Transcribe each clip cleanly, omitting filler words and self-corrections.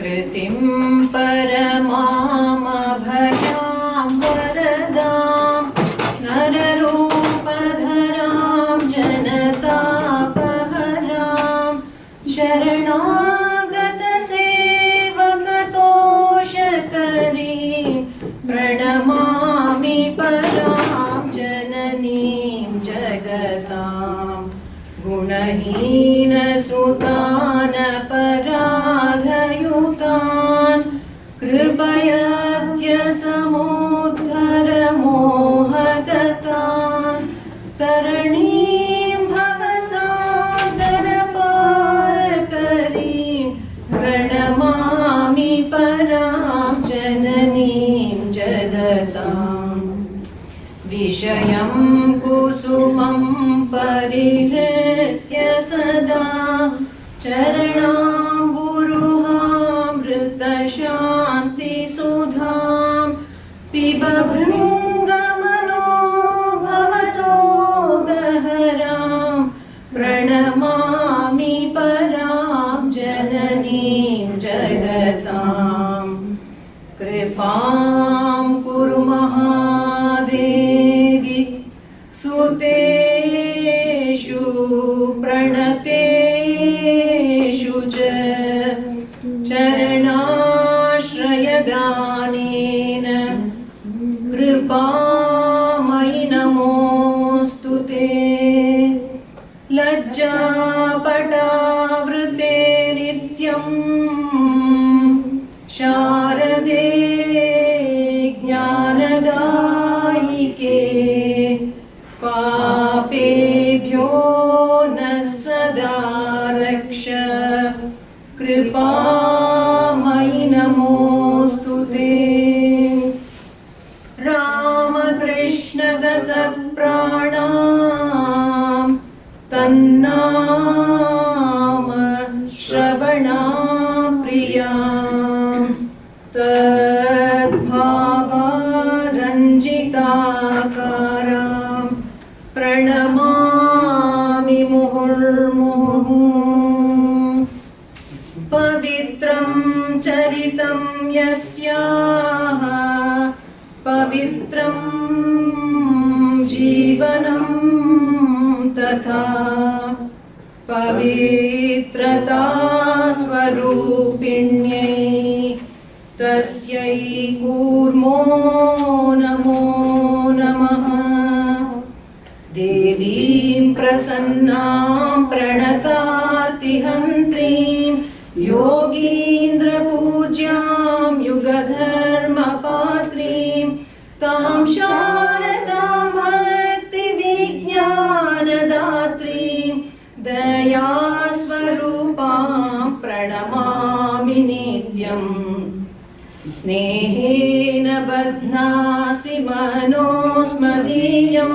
कृतिं परमामभयां वरदां नररूपधरां जनतापहरां शरणागतसेवकतोषकरीं प्रणमामि परां जननीं जगतां गुणहीनसुतानपराधयुतान् कृपयाद्य समुद्धर मोहगतान् तरणीं भवसागरपारकरीं प्रणमामि परां जननीं जगताम् विषयं कुसुमं परिहृत्य सदा चरणाम्बुरुहामृतशान्तिसुधां पिबभृङ्गमनोभवरोगहरां प्रणमामि परां जननीं जगतां कृपां कुरु महादेवी सुतेषु प्रणतेषु च चरणाश्रयदानेन कृपामयि नमोऽस्तु ते लज्जापटावृते नित्यं शारदे ज्ञानदायिके पापेभ्यो नः सदा रक्ष कृपामयि नमोऽस्तु ते रामकृष्णगतप्राणां तन्नाम श्रवणाप्रियां तद्भावारञ्जिताकारां प्रणमामि मुहुर्मुहुः पवित्रं चरितं यस्याः पवित्रं जीवनं तथा पवित्रता स्वरूपिण्यै तस्यै कूर्मो नमो नमः देवीं प्रसन्नां प्रणतार्तिहन्त्रीं योगीन्द्रपूज्यां युगधर्मपात्रीं तां शारदां भक्तिविज्ञानदात्रीं दयास्वरूपां प्रणमामि नित्यम् स्नेहेन बध्नासि मनोस्मदीयं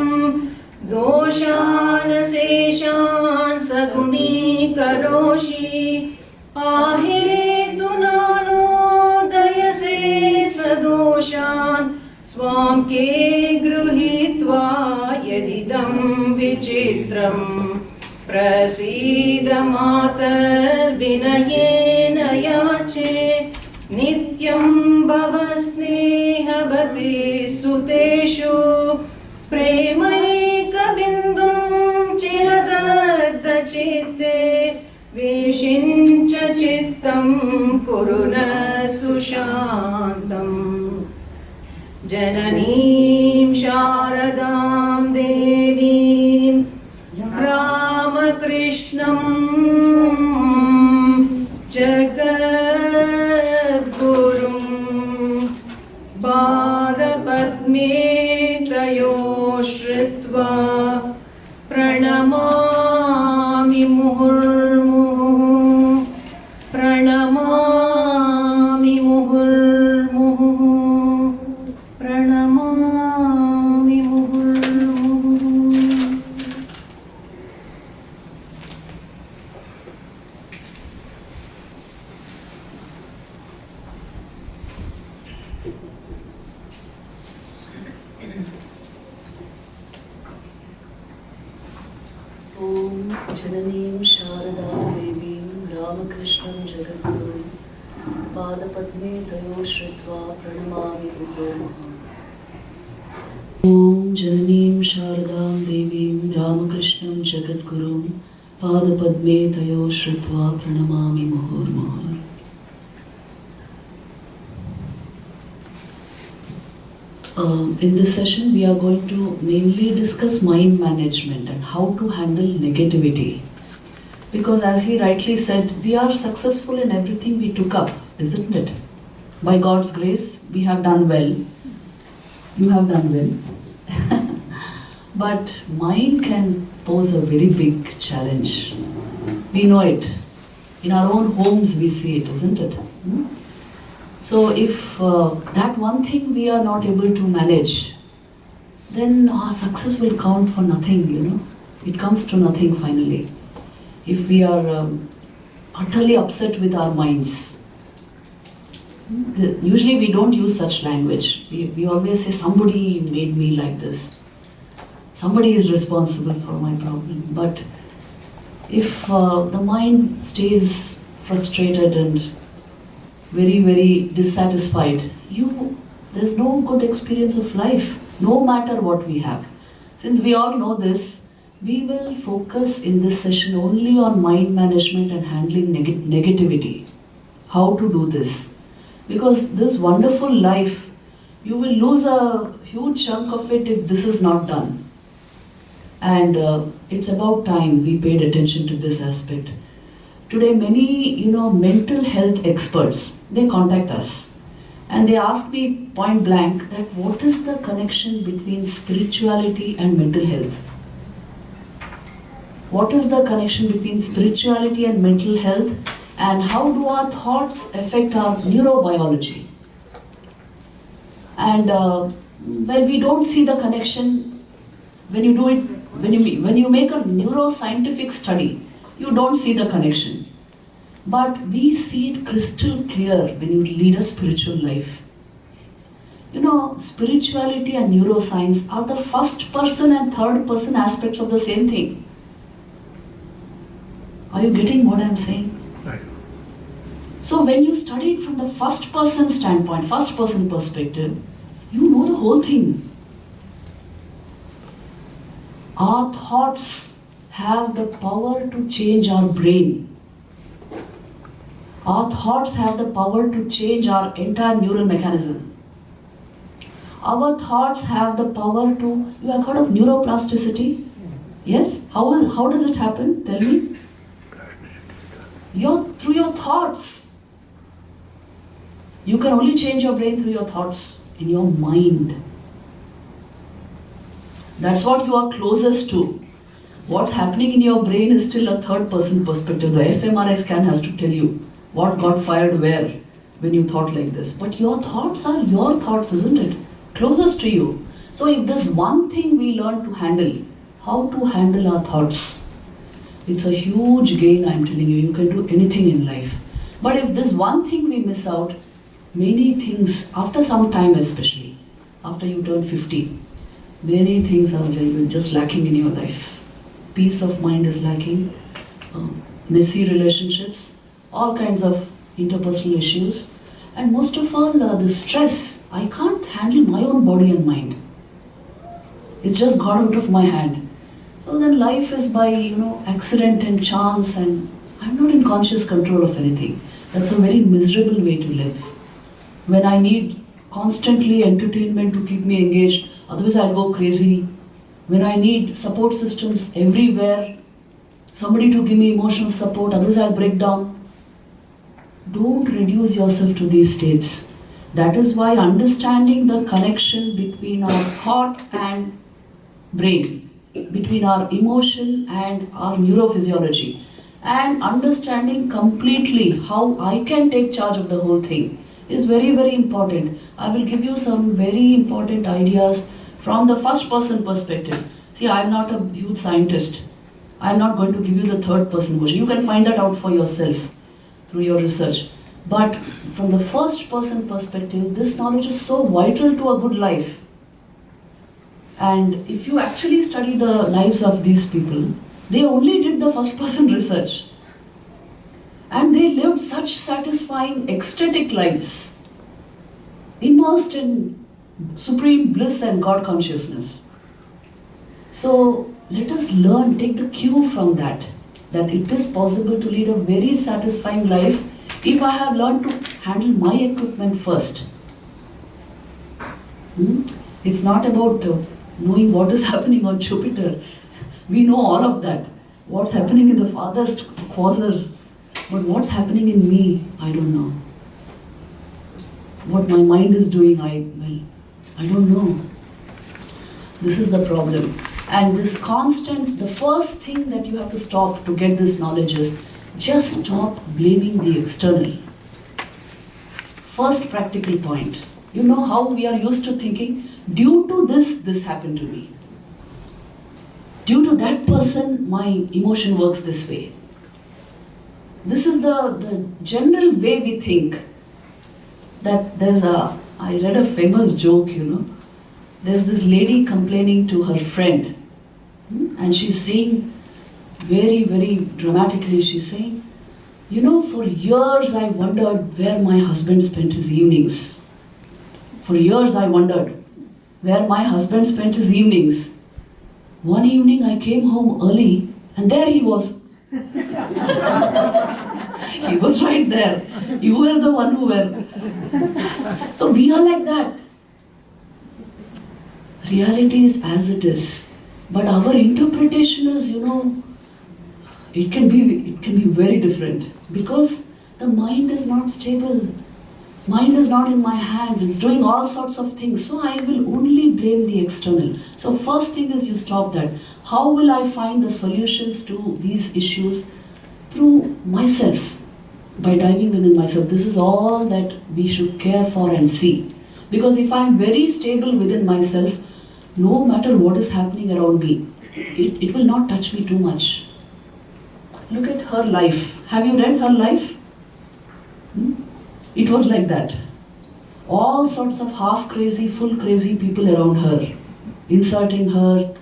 दोषान् शेषान् सगुणीकरोषि आहेतुनानोदयसे सदोषान् स्वां के गृहीत्वा यदिदं विचित्रं प्रसीद मातर्विनयेन याचे नित्यं भव स्नेहवती सुतेषु प्रेमैकबिन्दुं चिरदग्धचित्ते विषिञ्च चित्तं कुरु न सुशान्तम् जननीं शारदां देवीं रामकृष्णं जगद्गुरुं पादपद्मे तयोः श्रुत्वा प्रणमामि मुहुर्मुहुः प्रणमामि मुहुर्मुहुः प्रणमामि मुहुर्मुहुः। जननीं शारदा देवीं रामकृष्णं जगद्गुरुं पादपद्मे तयो श्रुत्वा प्रणमामि मुहुर्मुहुः। ॐ जननीं शारदां देवीं रामकृष्णं जगद्गुरुं पादपद्मे तयो श्रुत्वा प्रणमामि मुहुर्मुहुः। In this session, we are going to mainly discuss mind management and how to handle negativity. Because as he rightly said, we are successful in everything we took up, isn't it? By God's grace, we have done well. You have done well. But mind can pose a very big challenge. We know it. In our own homes, we see it, isn't it? So if that one thing we are not able to manage, then our success will count for nothing, you know. It comes to nothing finally. If we are utterly upset with our minds. Usually we don't use such language. We always say somebody made me like this. Somebody is responsible for my problem. But if the mind stays frustrated and very, very dissatisfied, there's no good experience of life, no matter what we have. Since we all know this, we will focus in this session only on mind management and handling negativity. How to do this. Because this wonderful life, you will lose a huge chunk of it if this is not done. And it's about time we paid attention to this aspect. Today many, mental health experts, they contact us and they ask me point blank that what is the connection between spirituality and mental health? What is the connection between spirituality and mental health, and how do our thoughts affect our neurobiology? And well, we don't see the connection when you do it, when you make a neuroscientific study, you don't see the connection. But we see it crystal clear when you lead a spiritual life. Spirituality and neuroscience are the first person and third person aspects of the same thing. Are you getting what I'm saying? Right. So when you study it from the first person standpoint, first person perspective, you know the whole thing. Our thoughts have the power to change our brain. Our thoughts have the power to change our entire neural mechanism. Our thoughts have the power to, you have heard of neuroplasticity? Yes? How does it happen? Tell me. Through your thoughts. You can only change your brain through your thoughts, in your mind. That's what you are closest to. What's happening in your brain is still a third person perspective. The fMRI scan has to tell you what got fired where when you thought like this. But your thoughts are your thoughts, isn't it? Closest to you. So if there's one thing we learn to handle, how to handle our thoughts, it's a huge gain, I'm telling you. You can do anything in life. But if there's one thing we miss out, many things, after some time especially, after you turn 50, many things are just lacking in your life. Peace of mind is lacking, messy relationships, all kinds of interpersonal issues, and most of all, the stress. I can't handle my own body and mind. It's just got out of my hand. So then life is by, accident and chance, and I'm not in conscious control of anything. That's a very miserable way to live. When I need constantly entertainment to keep me engaged, otherwise I'll go crazy. When I need support systems everywhere, somebody to give me emotional support, otherwise I'll break down. Don't reduce yourself to these states. That is why understanding the connection between our thought and brain, between our emotion and our neurophysiology, and understanding completely how I can take charge of the whole thing is very, very important. I will give you some very important ideas from the first person perspective. See, I am not a huge scientist. I am not going to give you the third person version. You can find that out for yourself through your research. But from the first person perspective, this knowledge is so vital to a good life. And if you actually study the lives of these people, they only did the first person research. And they lived such satisfying, ecstatic lives, immersed in supreme bliss and God consciousness. So let us learn, take the cue from that it is possible to lead a very satisfying life if I have learned to handle my equipment first. It's not about knowing what is happening on Jupiter. We know all of that. What's happening in the farthest quasars. But what's happening in me, I don't know. What my mind is doing, I don't know. This is the problem. And this constant, the first thing that you have to stop to get this knowledge is just stop blaming the external. First practical point. You know how we are used to thinking, due to this happened to me. Due to that person, my emotion works this way. This is the general way we think. That I read a famous joke, There's this lady complaining to her friend. And she's saying very, very dramatically, she's saying, for years I wondered where my husband spent his evenings. For years I wondered where my husband spent his evenings. One evening I came home early and there he was. He was right there. You were the one who were. So we are like that. Reality is as it is. But our interpretation is, it can be very different. Because the mind is not stable. Mind is not in my hands. It's doing all sorts of things. So I will only blame the external. So first thing is you stop that. How will I find the solutions to these issues? Through myself. By diving within myself. This is all that we should care for and see. Because if I am very stable within myself, no matter what is happening around me, it will not touch me too much. Look at her life. Have you read her life? It was like that. All sorts of half crazy, full crazy people around her, insulting her.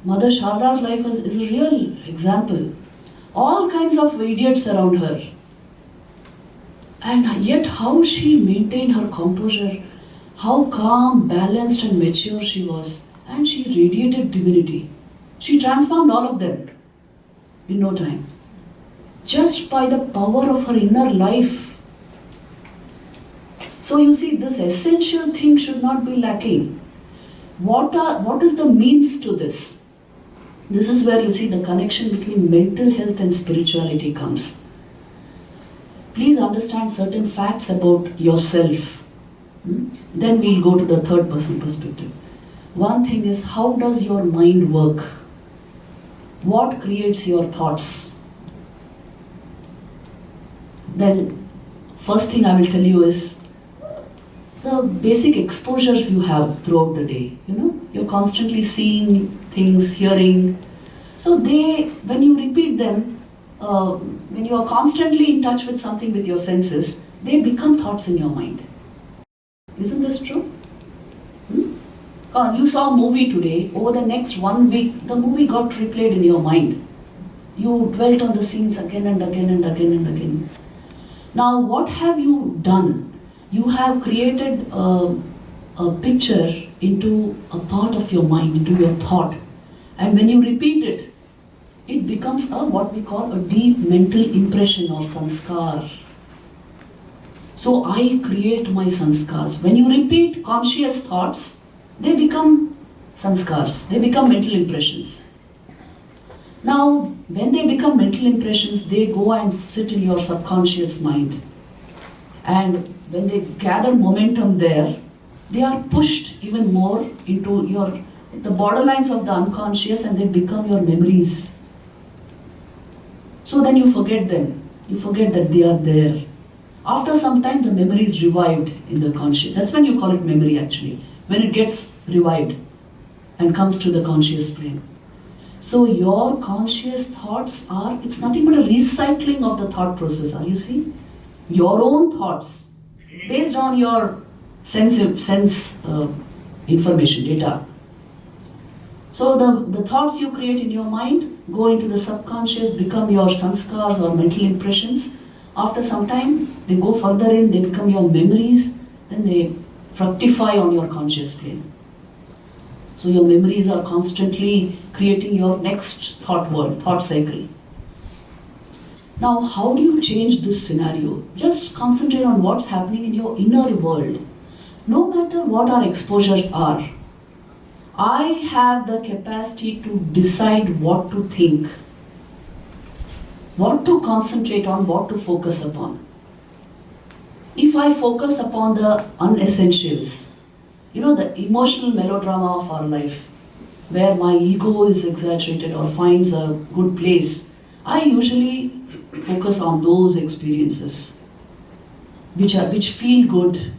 Mother Sarada's life is a real example. All kinds of idiots around her. And yet how she maintained her composure, how calm, balanced and mature she was. And she radiated divinity. She transformed all of them in no time. Just by the power of her inner life. So you see, this essential thing should not be lacking. What is the means to this? This is where you see the connection between mental health and spirituality comes. Please understand certain facts about yourself. Then we'll go to the third person perspective. One thing is, how does your mind work? What creates your thoughts? Then, first thing I will tell you is the basic exposures you have throughout the day. You're constantly seeing things, hearing. So when you repeat them, when you are constantly in touch with something with your senses, they become thoughts in your mind. Isn't this true? You saw a movie today, over the next 1 week, the movie got replayed in your mind. You dwelt on the scenes again and again and again and again. Now, what have you done? You have created a picture into a part of your mind, into your thought. And when you repeat it, it becomes what we call a deep mental impression or sanskar. So I create my sanskars. When you repeat conscious thoughts, they become sanskars, they become mental impressions. Now, when they become mental impressions, they go and sit in your subconscious mind. And when they gather momentum there, they are pushed even more into the borderlines of the unconscious and they become your memories. So then you forget them. You forget that they are there. After some time, the memory is revived in the conscious. That's when you call it memory actually. When it gets revived and comes to the conscious plane. So your conscious thoughts it's nothing but a recycling of the thought process, you see? Your own thoughts, based on your sense information, data. So the thoughts you create in your mind go into the subconscious, become your sanskars or mental impressions. After some time, they go further in, they become your memories, then they fructify on your conscious plane. So your memories are constantly creating your next thought world, thought cycle. Now, how do you change this scenario? Just concentrate on what's happening in your inner world. No matter what our exposures are, I have the capacity to decide what to think, what to concentrate on, what to focus upon. If I focus upon the unessentials, the emotional melodrama of our life, where my ego is exaggerated or finds a good place, I usually focus on those experiences which feel good,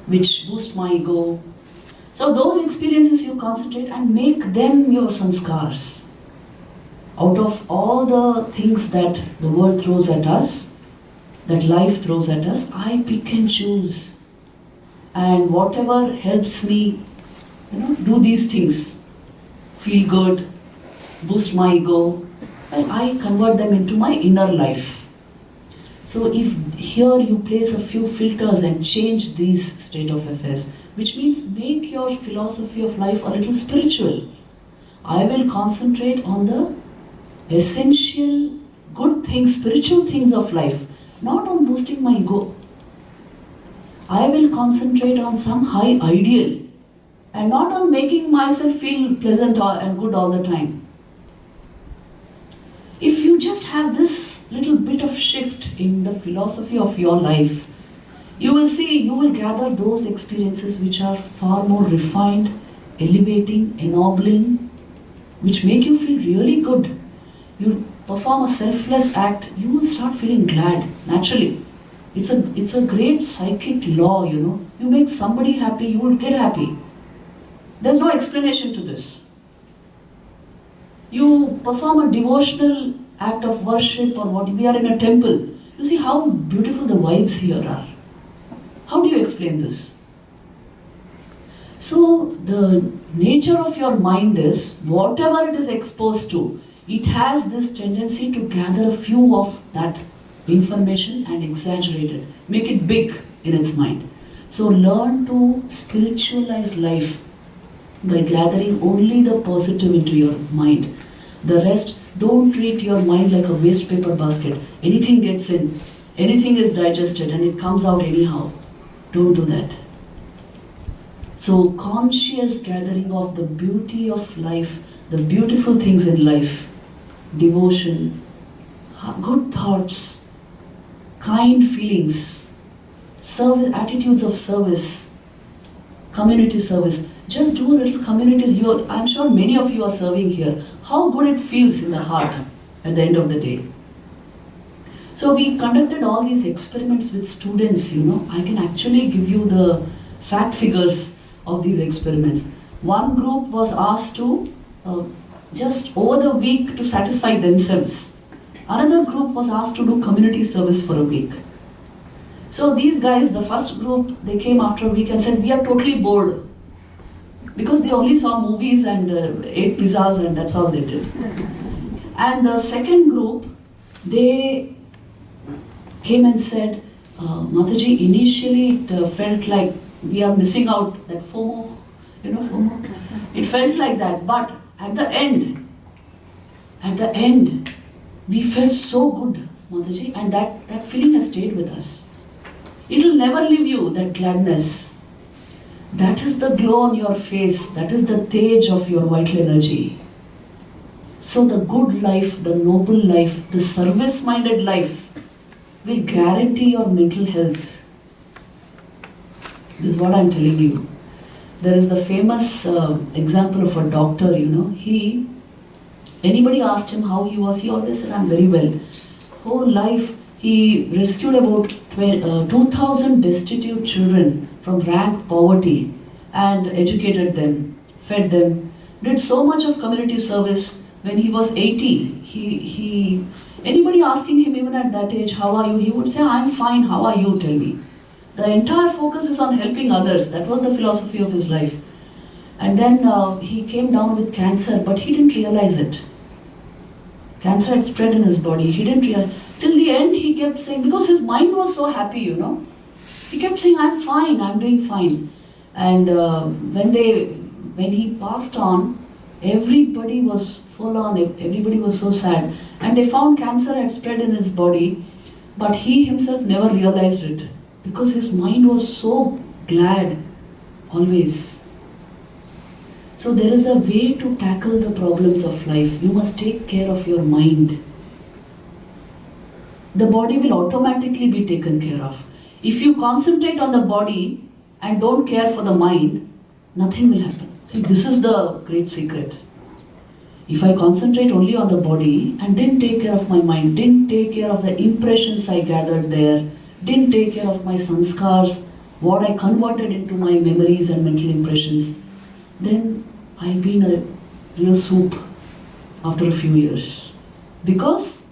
which boost my ego. So those experiences you concentrate and make them your sanskars. Out of all the things that the world throws at us, that life throws at us, I pick and choose. And whatever helps me, do these things, feel good, boost my ego, and I convert them into my inner life. So if here you place a few filters and change these state of affairs, which means make your philosophy of life a little spiritual. I will concentrate on the essential good things, spiritual things of life, not on boosting my ego. I will concentrate on some high ideal and not on making myself feel pleasant and good all the time. If you just have this little bit of shift in the philosophy of your life, you will gather those experiences which are far more refined, elevating, ennobling, which make you feel really good. You perform a selfless act, you will start feeling glad, naturally. It's a great psychic law, You make somebody happy, you will get happy. There's no explanation to this. You perform a devotional act of worship or what, we are in a temple. You see how beautiful the vibes here are. How do you explain this? So the nature of your mind is, whatever it is exposed to, it has this tendency to gather a few of that information and exaggerate it, make it big in its mind. So learn to spiritualize life by gathering only the positive into your mind. The rest, don't treat your mind like a waste paper basket. Anything gets in, anything is digested and it comes out anyhow. Don't do that. So conscious gathering of the beauty of life, the beautiful things in life, devotion, good thoughts, kind feelings, service, attitudes of service, community service. Just do a little community. I'm sure many of you are serving here. How good it feels in the heart at the end of the day. So we conducted all these experiments with students, I can actually give you the fact figures of these experiments. One group was asked to just over the week to satisfy themselves. Another group was asked to do community service for a week. So these guys, the first group, they came after a week and said, we are totally bored. Because they only saw movies and ate pizzas and that's all they did. And the second group, they came and said, Mataji, initially it felt like we are missing out, that FOMO, FOMO. It felt like that, but at the end, we felt so good, Mataji, and that feeling has stayed with us. It will never leave you, that gladness. That is the glow on your face, that is the tej of your vital energy. So the good life, the noble life, the service-minded life will guarantee your mental health. This is what I'm telling you. There is the famous example of a doctor, anybody asked him how he was, he always said, I'm very well. Whole life, he rescued about 2,000 destitute children from rank poverty and educated them, fed them, did so much of community service. When he was 80, anybody asking him even at that age, how are you? He would say, I'm fine, how are you, tell me. The entire focus is on helping others. That was the philosophy of his life. And then he came down with cancer, but he didn't realize it. Cancer had spread in his body. He didn't realize. Till the end, he he kept saying, because his mind was so happy, he kept saying, I'm fine, I'm doing fine. And when he passed on, everybody was full on, everybody was so sad. And they found cancer had spread in his body, but he himself never realized it because his mind was so glad always. So there is a way to tackle the problems of life. You must take care of your mind. The body will automatically be taken care of. If you concentrate on the body and don't care for the mind, nothing will happen. See, this is the great secret. If I concentrate only on the body and didn't take care of my mind, didn't take care of the impressions I gathered there, didn't take care of my sanskars, what I converted into my memories and mental impressions, then I'll be in a real soup after a few years. Because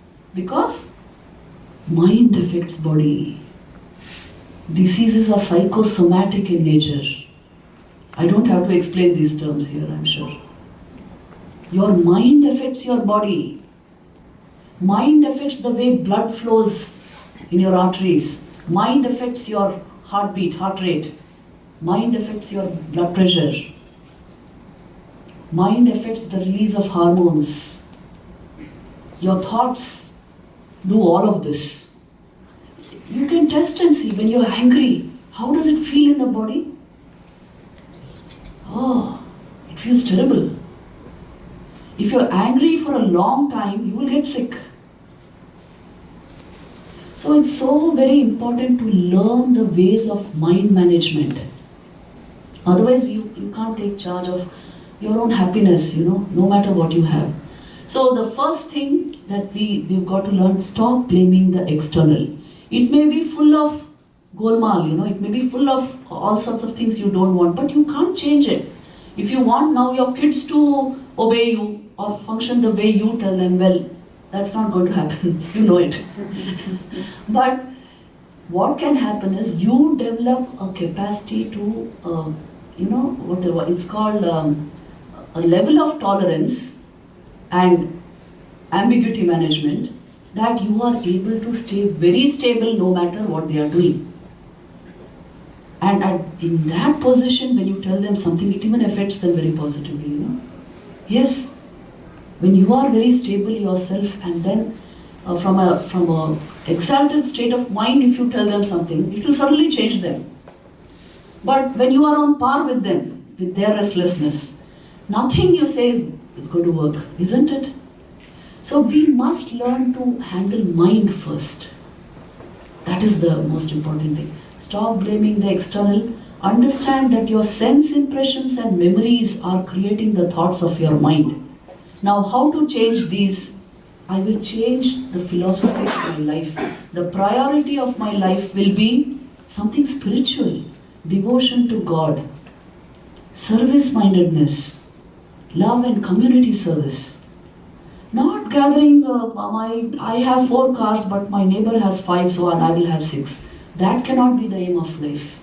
mind affects body. Diseases are psychosomatic in nature. I don't have to explain these terms here, I'm sure. Your mind affects your body. Mind affects the way blood flows in your arteries. Mind affects your heartbeat, heart rate. Mind affects your blood pressure. Mind affects the release of hormones. Your thoughts do all of this. You can test and see when you're angry, how does it feel in the body? Oh, it feels terrible. If you're angry for a long time, you will get sick. So it's so very important to learn the ways of mind management. Otherwise, you can't take charge of your own happiness, no matter what you have. So the first thing that we've got to learn, stop blaming the external. It may be full of golmaal, it may be full of all sorts of things you don't want, but you can't change it. If you want now your kids to obey you or function the way you tell them, well, that's not going to happen. You know it. But what can happen is you develop a capacity to, whatever it's called, a level of tolerance and ambiguity management, that you are able to stay very stable no matter what they are doing. And in that position, when you tell them something, it even affects them very positively, Yes, when you are very stable yourself, and then from a exalted state of mind, if you tell them something, it will suddenly change them. But when you are on par with them, with their restlessness, nothing you say is going to work, isn't it? So we must learn to handle mind first. That is the most important thing. Stop blaming the external. Understand that your sense impressions and memories are creating the thoughts of your mind. Now, how to change these? I will change the philosophy of my life. The priority of my life will be something spiritual, devotion to God, service-mindedness, love and community service. Not gathering, I have 4 cars, but my neighbor has 5, so I will have 6. That cannot be the aim of life.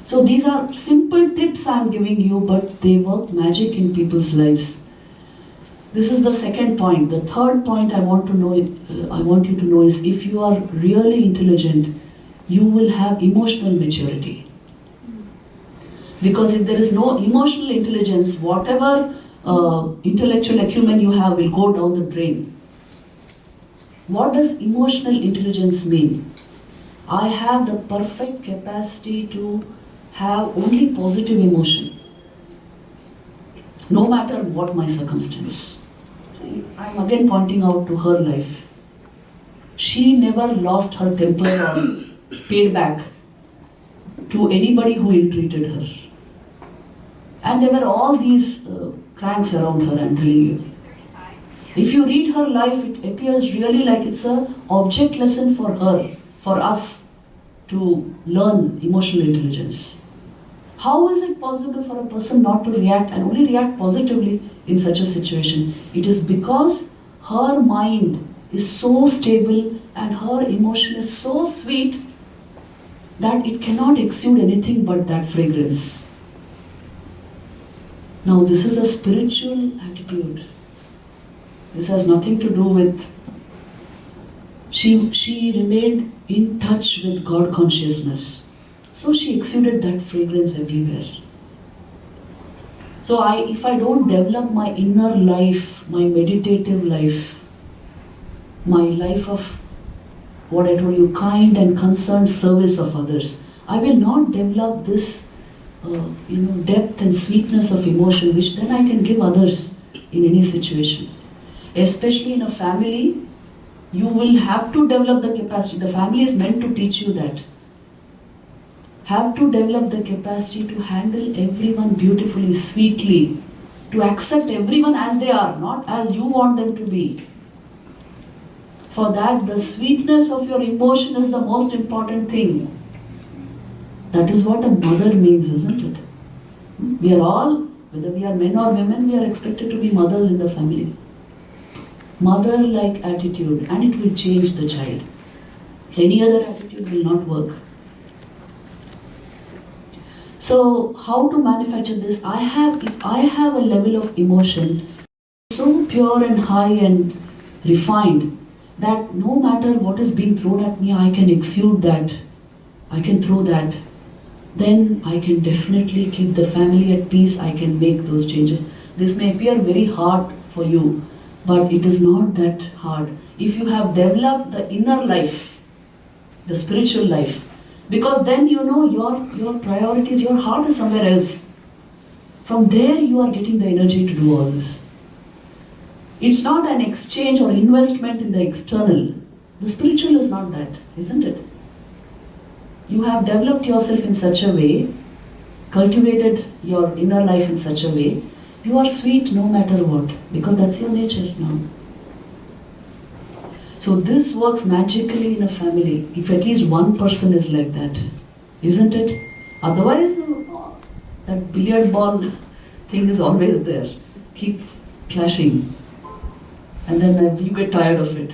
So these are simple tips I am giving you, but they work magic in people's lives. This is the second point. The third point I want you to know is, if you are really intelligent, you will have emotional maturity. Because if there is no emotional intelligence, whatever intellectual acumen you have will go down the drain. What does emotional intelligence mean? I have the perfect capacity to have only positive emotion, no matter what my circumstance. See, I'm again pointing out to her life. She never lost her temper or paid back to anybody who ill-treated her. And there were all these cranks around her, I'm telling you. If you read her life, it appears really like it's an object lesson for her, for us to learn emotional intelligence. How is it possible for a person not to react and only react positively in such a situation? It is because her mind is so stable and her emotion is so sweet that it cannot exude anything but that fragrance. Now, this is a spiritual attitude. This has nothing to do with She remained in touch with God consciousness. So she exuded that fragrance everywhere. So if I don't develop my inner life, my meditative life, my life of what I told you, kind and concerned service of others, I will not develop this depth and sweetness of emotion which then I can give others in any situation. Especially in a family, you will have to develop the capacity. The family is meant to teach you that. Have to develop the capacity to handle everyone beautifully, sweetly, to accept everyone as they are, not as you want them to be. For that, the sweetness of your emotion is the most important thing. That is what a mother means, isn't it? We are all, whether we are men or women, we are expected to be mothers in the family. Mother-like attitude, and it will change the child. Any other attitude will not work. So, how to manufacture this? If I have a level of emotion so pure and high and refined that no matter what is being thrown at me, I can exude that, I can throw that, then I can definitely keep the family at peace, I can make those changes. This may appear very hard for you, but it is not that hard. If you have developed the inner life, the spiritual life, because then you know your priorities, your heart is somewhere else. From there you are getting the energy to do all this. It's not an exchange or investment in the external. The spiritual is not that, isn't it? You have developed yourself in such a way, cultivated your inner life in such a way, you are sweet no matter what, because that's your nature now. So this works magically in a family, if at least one person is like that, isn't it? Otherwise, that billiard ball thing is always there, keep clashing, and then you get tired of it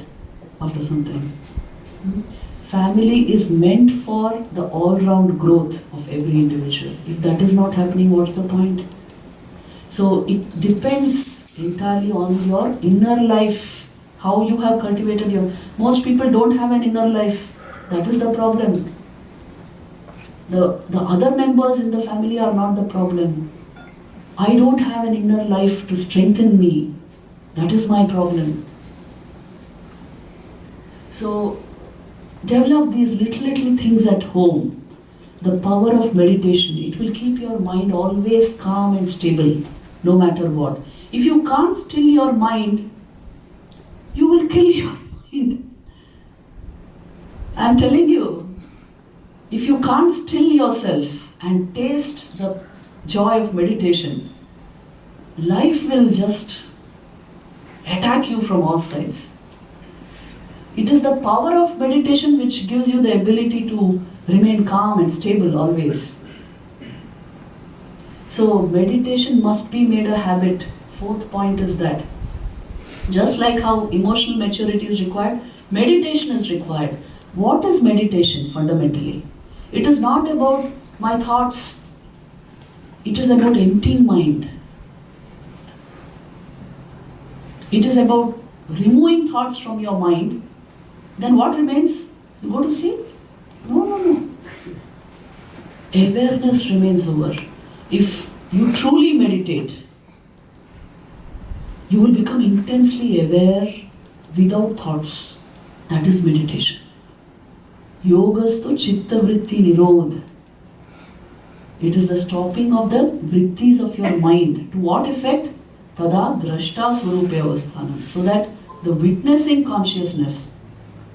after some time. Family is meant for the all-round growth of every individual. If that is not happening, what's the point? So it depends entirely on your inner life, how you have cultivated your... Most people don't have an inner life. That is the problem. The other members in the family are not the problem. I don't have an inner life to strengthen me. That is my problem. So develop these little things at home. The power of meditation. It will keep your mind always calm and stable, no matter what. If you can't still your mind, you will kill your mind. I'm telling you, if you can't still yourself and taste the joy of meditation, life will just attack you from all sides. It is the power of meditation which gives you the ability to remain calm and stable always. So meditation must be made a habit. Fourth point is that just like how emotional maturity is required, meditation is required. What is meditation fundamentally? It is not about my thoughts. It is about emptying mind. It is about removing thoughts from your mind. Then what remains? You go to sleep? No. Awareness remains over. If you truly meditate, you will become intensely aware without thoughts. That is meditation. Yogastu chitta vritti nirodh. It is the stopping of the vrittis of your mind. To what effect? Tada drashta swarupe avasthanam. So that the witnessing consciousness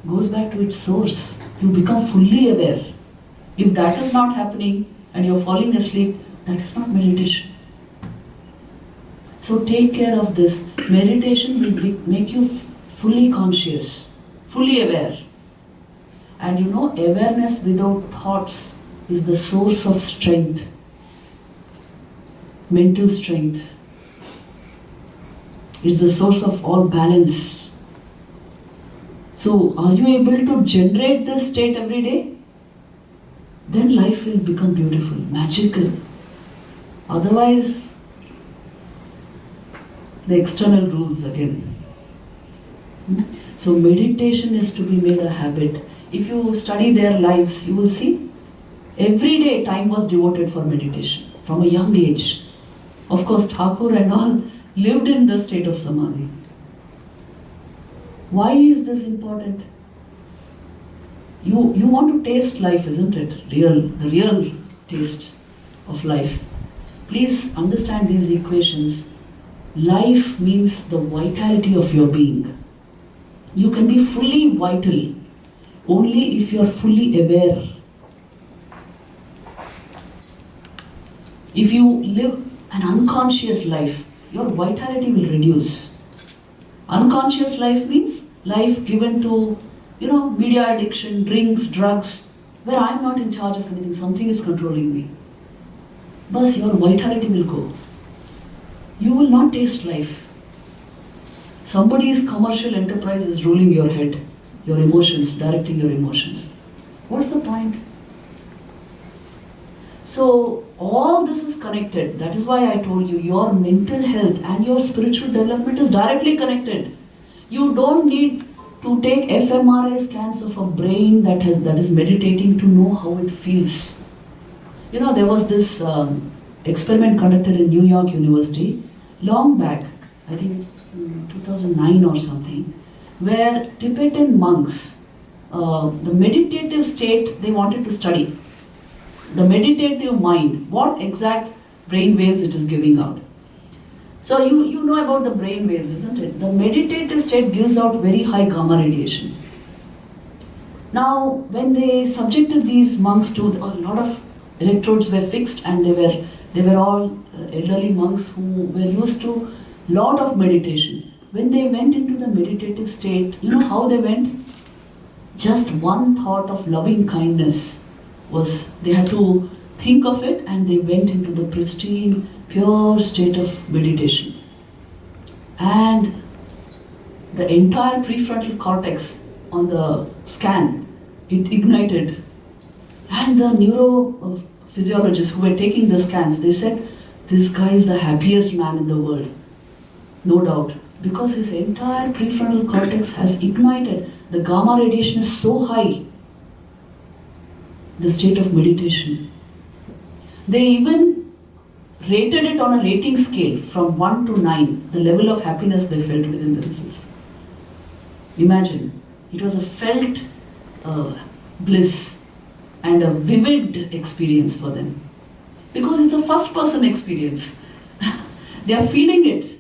goes back to its source. You become fully aware. If that is not happening and you are falling asleep, that is not meditation. So take care of this. Meditation will make you fully conscious, fully aware. And you know, awareness without thoughts is the source of strength, mental strength. It's the source of all balance. So, are you able to generate this state every day? Then life will become beautiful, magical. Otherwise, the external rules again. So meditation is to be made a habit. If you study their lives, you will see every day time was devoted for meditation from a young age. Of course, Thakur and all lived in the state of samadhi. Why is this important? You want to taste life, isn't it? The real taste of life. Please understand these equations. Life means the vitality of your being. You can be fully vital only if you are fully aware. If you live an unconscious life, your vitality will reduce. Unconscious life means life given to, media addiction, drinks, drugs, where I am not in charge of anything, something is controlling me. But your vitality will go. You will not taste life. Somebody's commercial enterprise is ruling your head, your emotions, directing your emotions. What's the point? So all this is connected. That is why I told you your mental health and your spiritual development is directly connected. You don't need to take fMRI scans of a brain that is meditating to know how it feels. There was this experiment conducted in New York University long back, I think 2009 or something, where Tibetan monks, the meditative state they wanted to study, the meditative mind, what exact brain waves it is giving out. So you know about the brain waves, isn't it? The meditative state gives out very high gamma radiation. Now, when they subjected these monks to a lot of electrodes were fixed, and they were all elderly monks who were used to lot of meditation. When they went into the meditative state, you know how they went? Just one thought of loving kindness they had to think of it, and they went into the pristine, pure state of meditation. And the entire prefrontal cortex on the scan, it ignited. And the neurophysiologists who were taking the scans, they said, this guy is the happiest man in the world. No doubt. Because his entire prefrontal cortex has ignited. The gamma radiation is so high. The state of meditation. They even rated it on a rating scale from 1 to 9, the level of happiness they felt within themselves. Imagine, it was a felt bliss and a vivid experience for them. Because it's a first person experience. They are feeling it.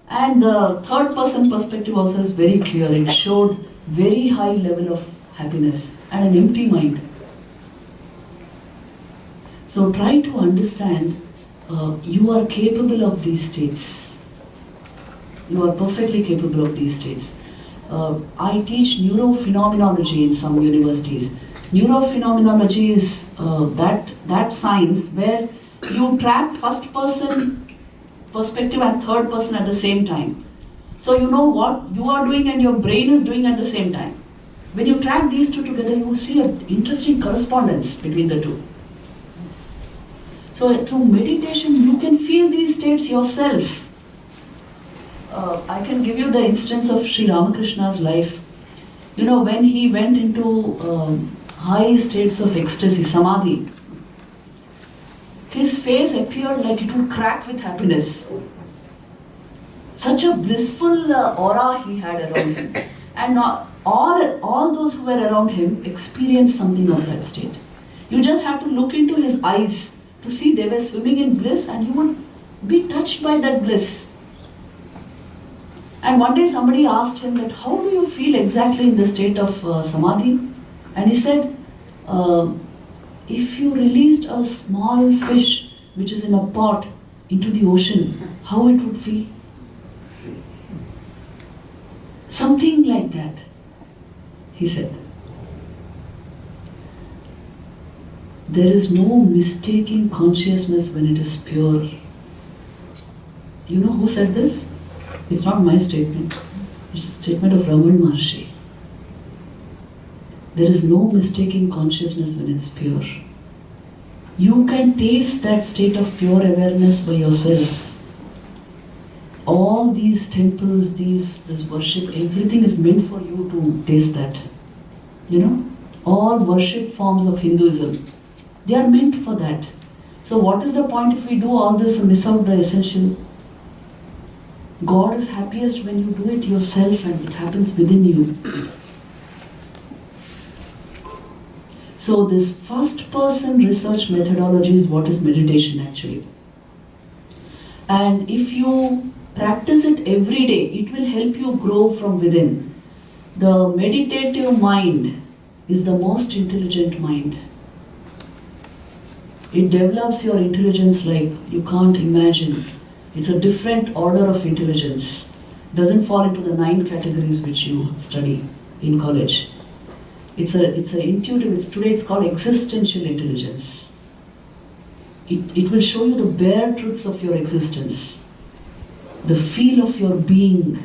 And the third person perspective also is very clear. It showed very high level of happiness and an empty mind. So try to understand, you are capable of these states. You are perfectly capable of these states. I teach neurophenomenology in some universities. Neurophenomenology is that science where you track first person perspective and third person at the same time. So you know what you are doing and your brain is doing at the same time. When you track these two together, you see an interesting correspondence between the two. So through meditation, you can feel these states yourself. I can give you the instance of Sri Ramakrishna's life. When he went into high states of ecstasy, samadhi, his face appeared like it would crack with happiness. Such a blissful aura he had around him. And all those who were around him experienced something of that state. You just have to look into his eyes to see they were swimming in bliss, and you would be touched by that bliss. And one day somebody asked him that, how do you feel exactly in the state of samadhi? And he said, if you released a small fish which is in a pot into the ocean, how it would feel? Something like that, he said. There is no mistaking consciousness when it is pure. You know who said this? It's not my statement. It's a statement of Ramana Maharishi. There is no mistaking consciousness when it's pure. You can taste that state of pure awareness by yourself. All these temples, this worship, everything is meant for you to taste that. You know, all worship forms of Hinduism, they are meant for that. So what is the point if we do all this and miss out the essential? God is happiest when you do it yourself and it happens within you. So this first person research methodology is what is meditation actually. And if you practice it every day, it will help you grow from within. The meditative mind is the most intelligent mind. It develops your intelligence like you can't imagine. It's a different order of intelligence. It doesn't fall into the 9 categories which you study in college. It's a intuitive, today it's called existential intelligence. It will show you the bare truths of your existence, the feel of your being.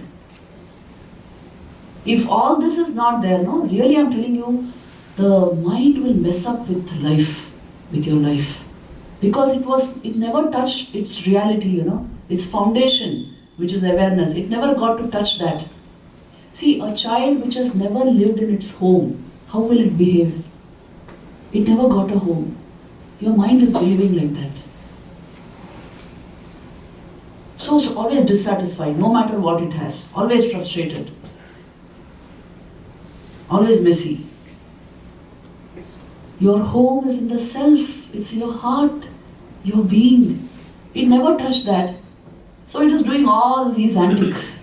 If all this is not there, no, really I'm telling you, the mind will mess up with life, with your life. Because it never touched its reality, you know, its foundation, which is awareness. It never got to touch that. See, a child which has never lived in its home, how will it behave? It never got a home. Your mind is behaving like that. So it's always dissatisfied, no matter what it has. Always frustrated. Always messy. Your home is in the self. It's your heart, your being. It never touched that. So it is doing all these antics.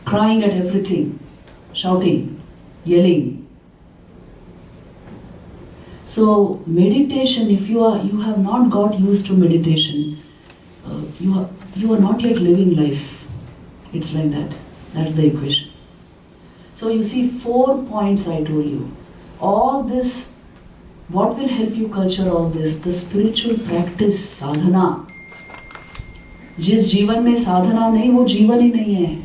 Crying at everything. Shouting. Yelling. So meditation, if you have not got used to meditation, you are not yet living life. It's like that. That's the equation. So you see 4 points I told you. All this, what will help you culture all this? The spiritual practice, sadhana. जिस जीवन में साधना नहीं, वो जीवन ही नहीं है.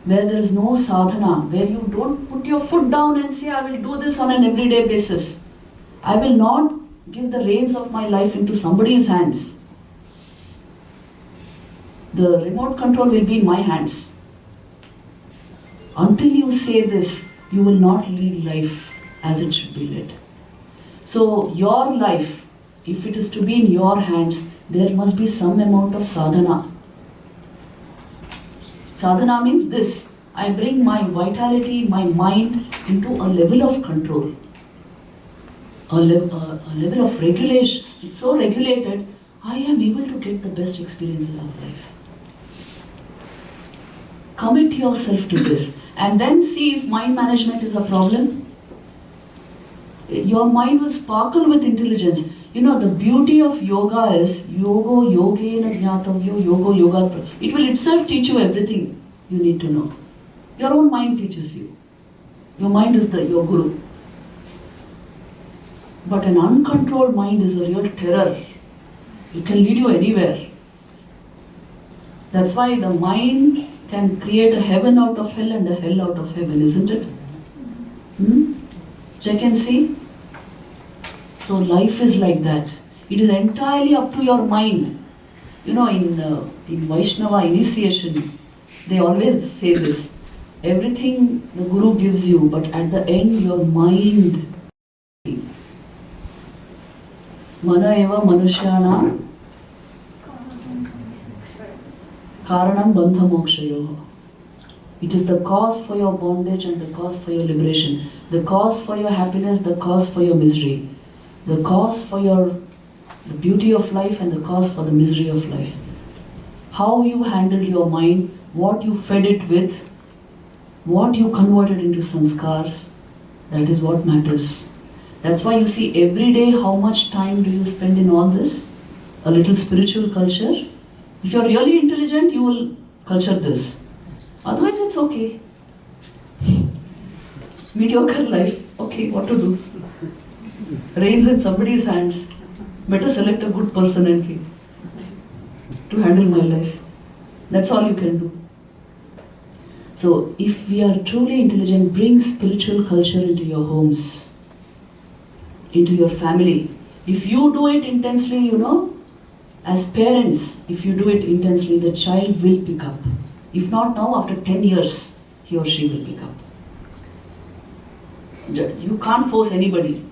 Where there is no sadhana, where you don't put your foot down and say, I will do this on an everyday basis. I will not give the reins of my life into somebody's hands. The remote control will be in my hands. Until you say this, you will not lead life as it should be led. So your life, if it is to be in your hands, there must be some amount of sadhana. Sadhana means this: I bring my vitality, my mind into a level of control, a level of regulation. It's so regulated, I am able to get the best experiences of life. Commit yourself to this and then see if mind management is a problem. Your mind will sparkle with intelligence. You know, the beauty of yoga is yoga yogena jnatavyo yoga yoga. It will itself teach you everything you need to know. Your own mind teaches you. Your mind is your guru. But an uncontrolled mind is a real terror. It can lead you anywhere. That's why the mind can create a heaven out of hell and a hell out of heaven, isn't it? Check and see. So life is like that. It is entirely up to your mind. You know, in Vaishnava initiation, they always say this: everything the Guru gives you, but at the end your mind. Mana eva manushyana karanam bandha mokshayoha. It is the cause for your bondage and the cause for your liberation. The cause for your happiness, the cause for your misery. The cause for the beauty of life and the cause for the misery of life. How you handled your mind, what you fed it with, what you converted into sanskars, that is what matters. That's why you see every day how much time do you spend in all this? A little spiritual culture. If you're really intelligent, you will culture this. Otherwise it's okay. Mediocre life, okay, what to do? Reins in somebody's hands. Better select a good person and keep to handle my life. That's all you can do. So if we are truly intelligent, bring spiritual culture into your homes, into your family. If you do it intensely, you know, As parents, if you do it intensely, the child will pick up. If not now, after 10 years, he or she will pick up. You can't force anybody.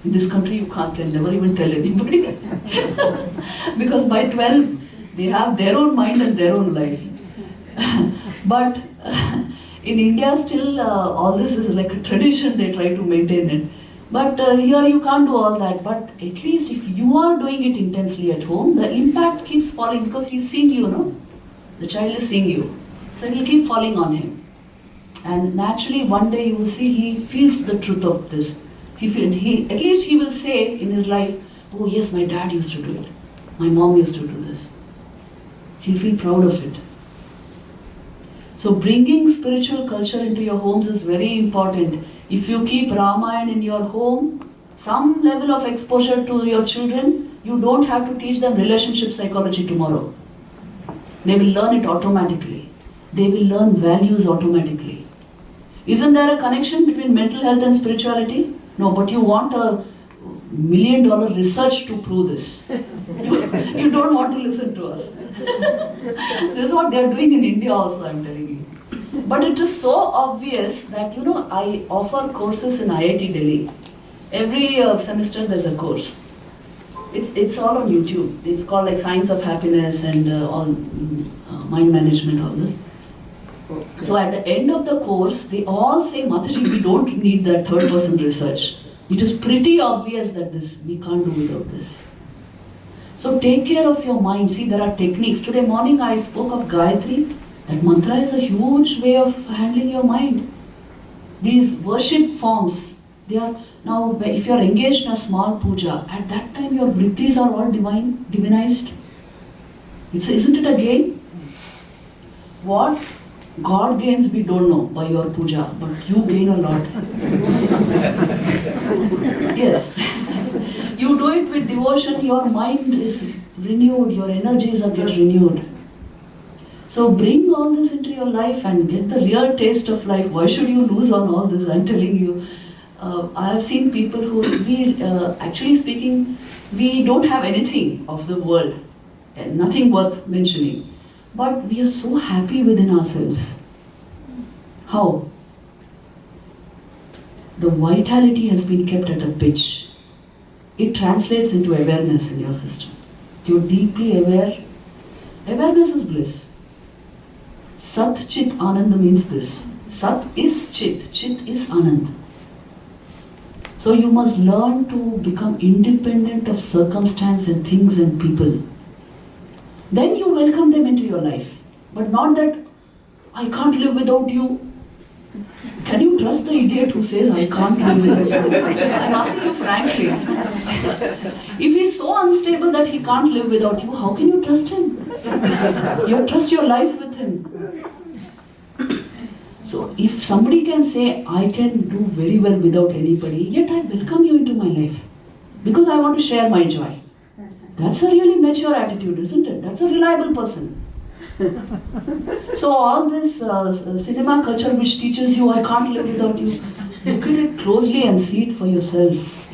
In this country, you can never even tell anybody. Because by 12, they have their own mind and their own life. But in India, still all this is like a tradition, they try to maintain it. But here you can't do all that. But at least if you are doing it intensely at home, the impact keeps falling because he's seeing you, no? The child is seeing you. So it will keep falling on him. And naturally, one day you will see he feels the truth of this. At least he will say in his life, oh yes, my dad used to do it. My mom used to do this. He'll feel proud of it. So bringing spiritual culture into your homes is very important. If you keep Ramayana in your home, some level of exposure to your children, you don't have to teach them relationship psychology tomorrow. They will learn it automatically. They will learn values automatically. Isn't there a connection between mental health and spirituality? No, but you want $1 million research to prove this. You don't want to listen to us. This is what they are doing in India also, I am telling you. But it is so obvious that, I offer courses in IIT Delhi. Every semester there's a course. It's all on YouTube. It's called like Science of Happiness and all mind management, all this. So at the end of the course, they all say, Mataji, we don't need that third person research. It is pretty obvious that we can't do without this. So take care of your mind. See, there are techniques. Today morning I spoke of Gayatri. That mantra is a huge way of handling your mind. These worship forms, they are now, if you are engaged in a small puja, at that time your vritis are all divinized. Isn't it a gain? What God gains we don't know by your puja, but you gain a lot. Yes. You do it with devotion, your mind is renewed, your energies are get renewed. So bring all this into your life and get the real taste of life. Why should you lose on all this? I'm telling you. I have seen people who, actually speaking, we don't have anything of the world, nothing worth mentioning. But we are so happy within ourselves. How? The vitality has been kept at a pitch. It translates into awareness in your system. You're deeply aware. Awareness is bliss. Sat Chit Anand means this. Sat is Chit, Chit is Anand. So you must learn to become independent of circumstance and things and people. Then you welcome them into your life. But not that, I can't live without you. Can you trust the idiot who says, I can't live without you? I'm asking you frankly. If he's so unstable that he can't live without you, how can you trust him? You trust your life with him. So if somebody can say, I can do very well without anybody, yet I welcome you into my life. Because I want to share my joy. That's a really mature attitude, isn't it? That's a reliable person. So all this cinema culture which teaches you, I can't live without you, look at it closely and see it for yourself.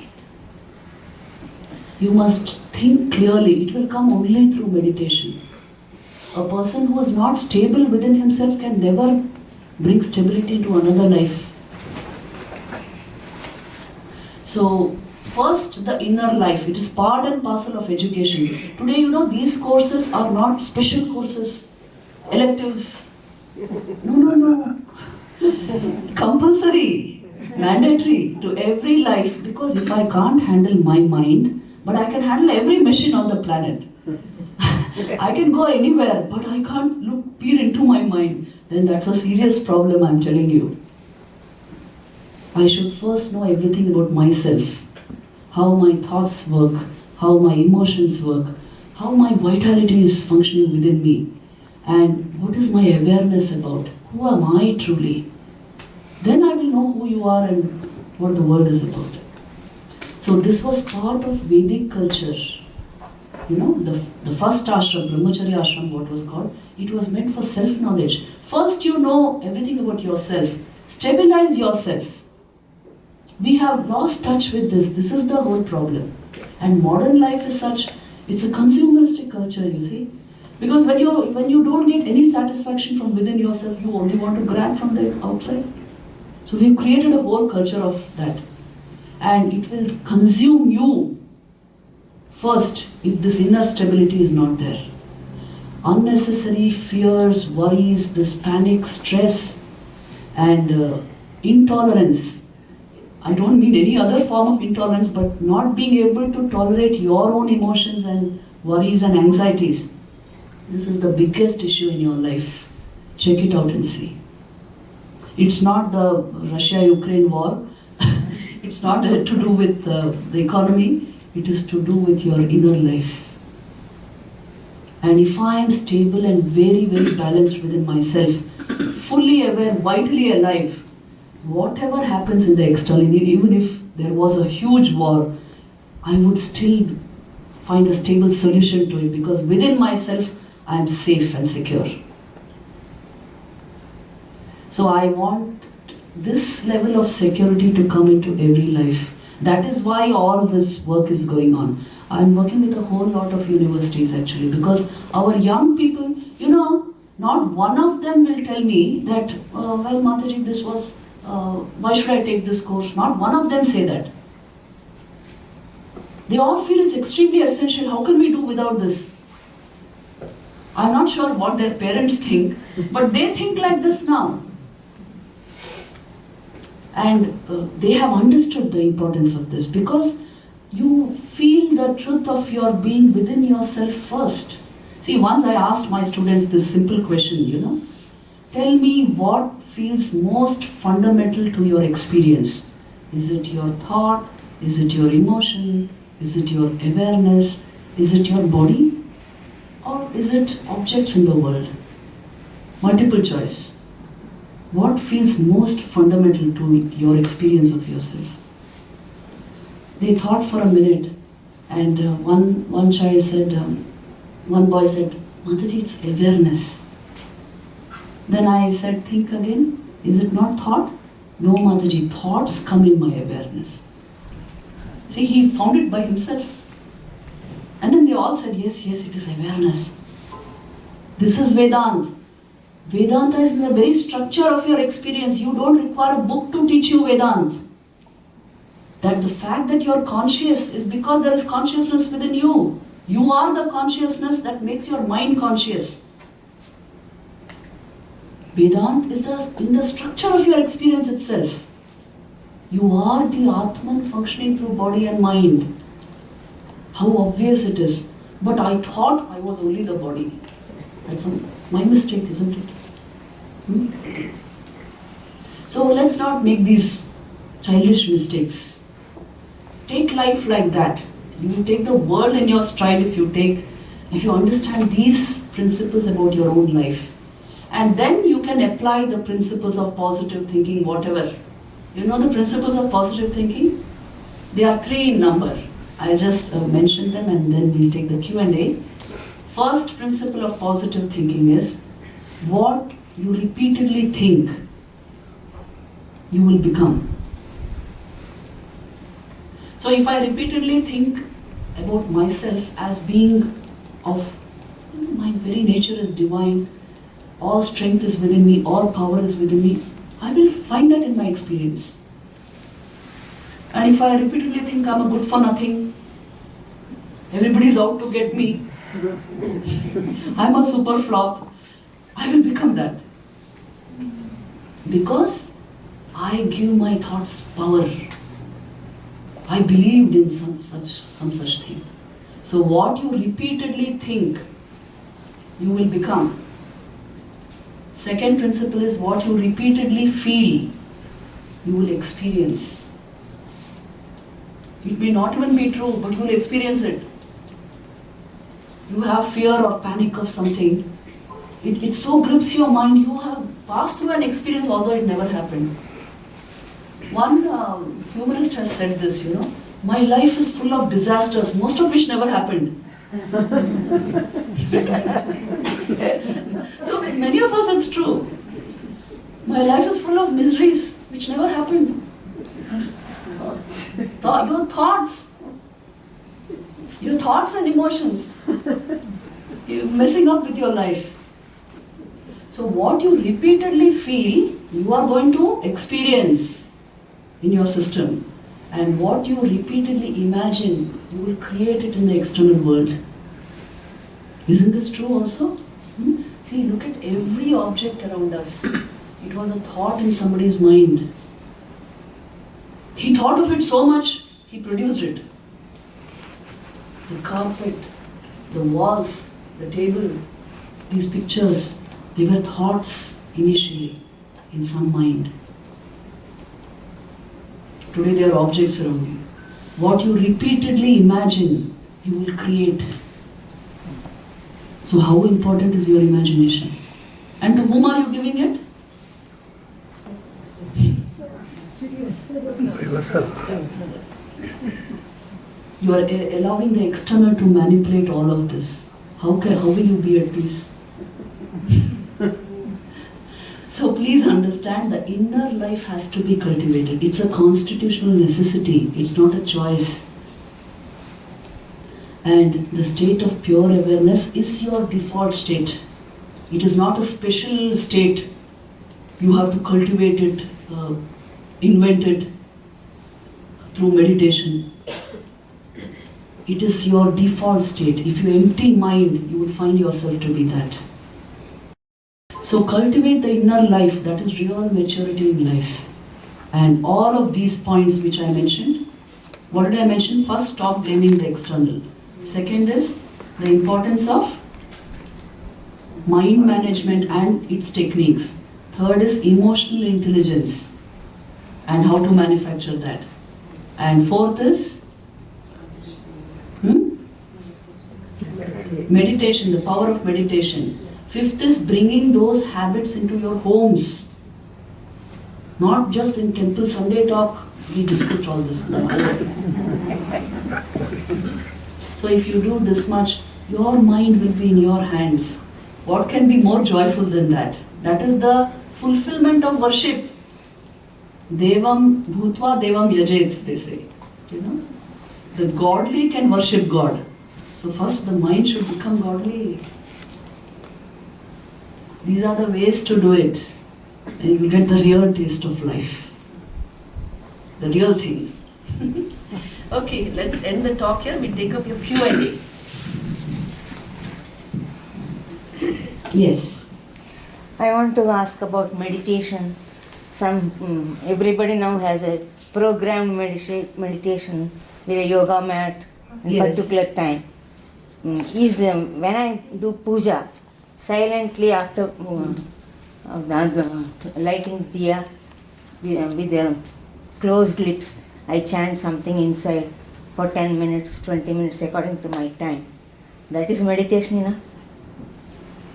You must think clearly. It will come only through meditation. A person who is not stable within himself can never bring stability to another life. So first, the inner life. It is part and parcel of education. Today, these courses are not special courses, electives. No. Compulsory, mandatory to every life. Because if I can't handle my mind, but I can handle every machine on the planet. I can go anywhere, but I can't peer into my mind. Then that's a serious problem, I'm telling you. I should first know everything about myself. How my thoughts work, how my emotions work, how my vitality is functioning within me, and what is my awareness about, who am I truly. Then I will know who you are and what the world is about. So this was part of Vedic culture. The first ashram, Brahmacharya ashram, what was called, it was meant for self-knowledge. First you know everything about yourself. Stabilize yourself. We have lost touch with this. This is the whole problem. And modern life is such, It's a consumeristic culture, you see. Because when you don't get any satisfaction from within yourself, you only want to grab from the outside. So we've created a whole culture of that. And it will consume you first if this inner stability is not there. Unnecessary fears, worries, this panic, stress, and intolerance. I don't mean any other form of intolerance, but not being able to tolerate your own emotions and worries and anxieties. This is the biggest issue in your life. Check it out and see. It's not the Russia-Ukraine war. It's not to do with the economy. It is to do with your inner life. And if I am stable and very, very balanced within myself, fully aware, vitally alive, whatever happens in the external, even if there was a huge war, I would still find a stable solution to it, because within myself I am safe and secure. So I want this level of security to come into every life. That is why all this work is going on. I'm working with a whole lot of universities actually, because our young people, not one of them will tell me that, well, Mataji, this was, why should I take this course? Not one of them say that. They all feel it's extremely essential. How can we do without this? I'm not sure what their parents think, but they think like this now. And they have understood the importance of this, because you feel the truth of your being within yourself first. See, once I asked my students this simple question, tell me what feels most fundamental to your experience. Is it your thought? Is it your emotion? Is it your awareness? Is it your body? Or is it objects in the world? Multiple choice. What feels most fundamental to your experience of yourself? They thought for a minute, and one child said, one boy said, Mataji, it's awareness. Then I said, think again. Is it not thought? No, Mataji, thoughts come in my awareness. See, he found it by himself. And then they all said, yes, it is awareness. This is Vedanta. Vedanta is in the very structure of your experience. You don't require a book to teach you Vedanta. That the fact that you are conscious is because there is consciousness within you. You are the consciousness that makes your mind conscious. Vedanta is in the structure of your experience itself. You are the Atman functioning through body and mind. How obvious it is. But I thought I was only the body. That's my mistake, isn't it? So let's not make these childish mistakes. Take life like that. You take the world in your stride if you understand these principles about your own life. And then you can apply the principles of positive thinking, whatever. You know the principles of positive thinking? They are 3 in number. I'll just mention them and then we'll take the Q&A. First principle of positive thinking is, what you repeatedly think, you will become. So if I repeatedly think about myself as being of, my very nature is divine, all strength is within me, all power is within me, I will find that in my experience. And if I repeatedly think I'm a good for nothing, everybody's out to get me, I'm a super flop, I will become that. Because I give my thoughts power. I believed in some such thing. So what you repeatedly think, you will become. Second principle is, what you repeatedly feel, you will experience. It may not even be true, but you will experience it. You have fear or panic of something. It so grips your mind, you have passed through an experience although it never happened. One humorist has said this, my life is full of disasters, most of which never happened. So many of us, it's true. My life is full of miseries which never happened. Your thoughts. Your thoughts and emotions. You're messing up with your life. So what you repeatedly feel, you are going to experience in your system. And what you repeatedly imagine, you will create it in the external world. Isn't this true also? See, look at every object around us. It was a thought in somebody's mind. He thought of it so much, he produced it. The carpet, the walls, the table, these pictures, they were thoughts initially in some mind. Today they are objects around you. What you repeatedly imagine, you will create. So how important is your imagination? And to whom are you giving it? You are allowing the external to manipulate all of this. How will you be at peace? So please understand, the inner life has to be cultivated. It's a constitutional necessity. It's not a choice. And the state of pure awareness is your default state. It is not a special state. You have to cultivate it, invent it through meditation. It is your default state. If you empty mind, you will find yourself to be that. So cultivate the inner life, that is real maturity in life. And all of these points which I mentioned, what did I mention? First, stop blaming the external. Second is the importance of mind management and its techniques. Third is emotional intelligence and how to manufacture that. And fourth is meditation, the power of meditation. Fifth is bringing those habits into your homes. Not just in temple Sunday talk, we discussed all this. So if you do this much, your mind will be in your hands. What can be more joyful than that? That is the fulfillment of worship. Devam bhutva devam yajet, they say. You know, the godly can worship God. So first the mind should become godly. These are the ways to do it. And you get the real taste of life. The real thing. Okay, let's end the talk here. We'll take up your Q&A. Yes. I want to ask about meditation. Everybody now has a programmed meditation with a yoga mat in Yes. particular time. When I do puja, silently after lighting diya with closed lips, I chant something inside for 10 minutes, 20 minutes according to my time. That is meditation enough?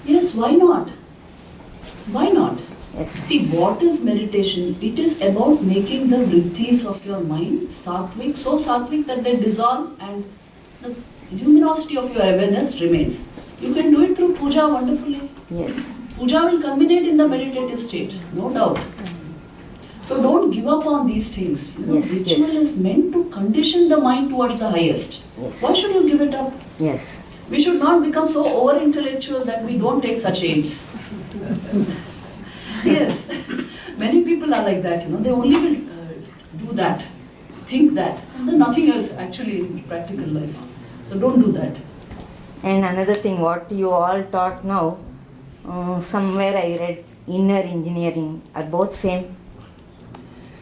Yes, why not? Why not? Yes. See, what is meditation? It is about making the vrittis of your mind sattvic, so sattvic that they dissolve and the luminosity of your awareness remains. You can do it through puja wonderfully. Yes. Puja will culminate in the meditative state, no doubt. So don't give up on these things. You know, Yes, ritual yes. is meant to condition the mind towards the highest. Yes. Why should you give it up? Yes. We should not become so over-intellectual that we don't take such aids. Yes, many people are like that, you know, they only will do that, think that, and then nothing else actually in practical life. So don't do that. And another thing, what you all taught now, somewhere I read inner engineering are both same.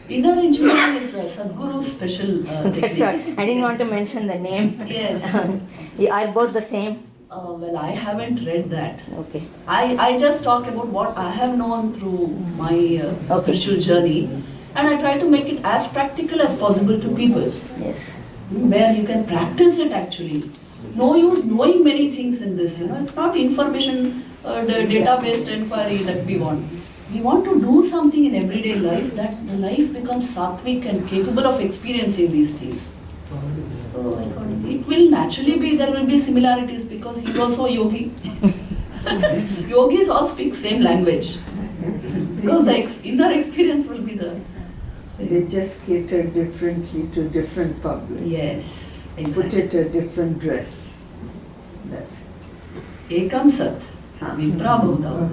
Inner engineering is Sadhguru's special That's technique. all. I didn't want to mention the name. Yes. Are both the same? Well, I haven't read that. Okay. I just talk about what I have known through my Okay. spiritual journey, and I try to make it as practical as possible to people, Yes. where you can practice it actually. No use knowing many things in this, you know, it's not information, the data-based inquiry that we want. We want to do something in everyday life that the life becomes sattvic and capable of experiencing these things. So it will naturally be, there will be similarities because he is also a yogi. Yogis all speak same language. Because the inner experience will be the same. They just cater differently to different public. Yes. Put it a different dress. That's it. Ekam Sat. Vipra Bhuta.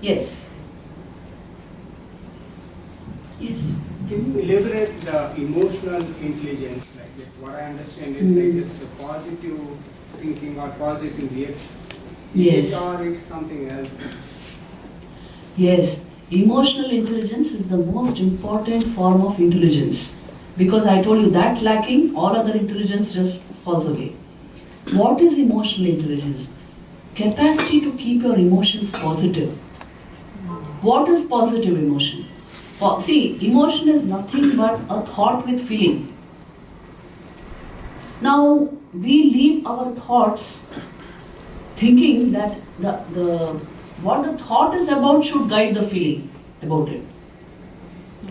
Yes. Yes. Can you elaborate the emotional intelligence? Like that? What I understand is like it's a positive thinking or positive reaction. Yes. Or it's something else. Yes. Emotional intelligence is the most important form of intelligence. Because I told you that lacking, all other intelligence just falls away. What is emotional intelligence? Capacity to keep your emotions positive. What is positive emotion? See, emotion is nothing but a thought with feeling. Now, we leave our thoughts thinking that what the thought is about should guide the feeling about it.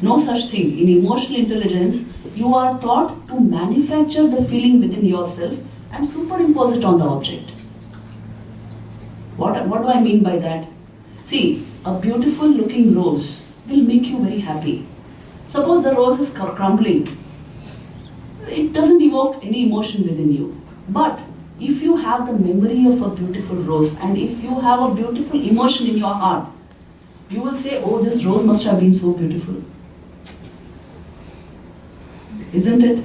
No such thing. In emotional intelligence, you are taught to manufacture the feeling within yourself and superimpose it on the object. What do I mean by that? See, a beautiful looking rose will make you very happy. Suppose the rose is crumbling. It doesn't evoke any emotion within you. But if you have the memory of a beautiful rose and if you have a beautiful emotion in your heart, you will say, oh, this rose must have been so beautiful. Isn't it?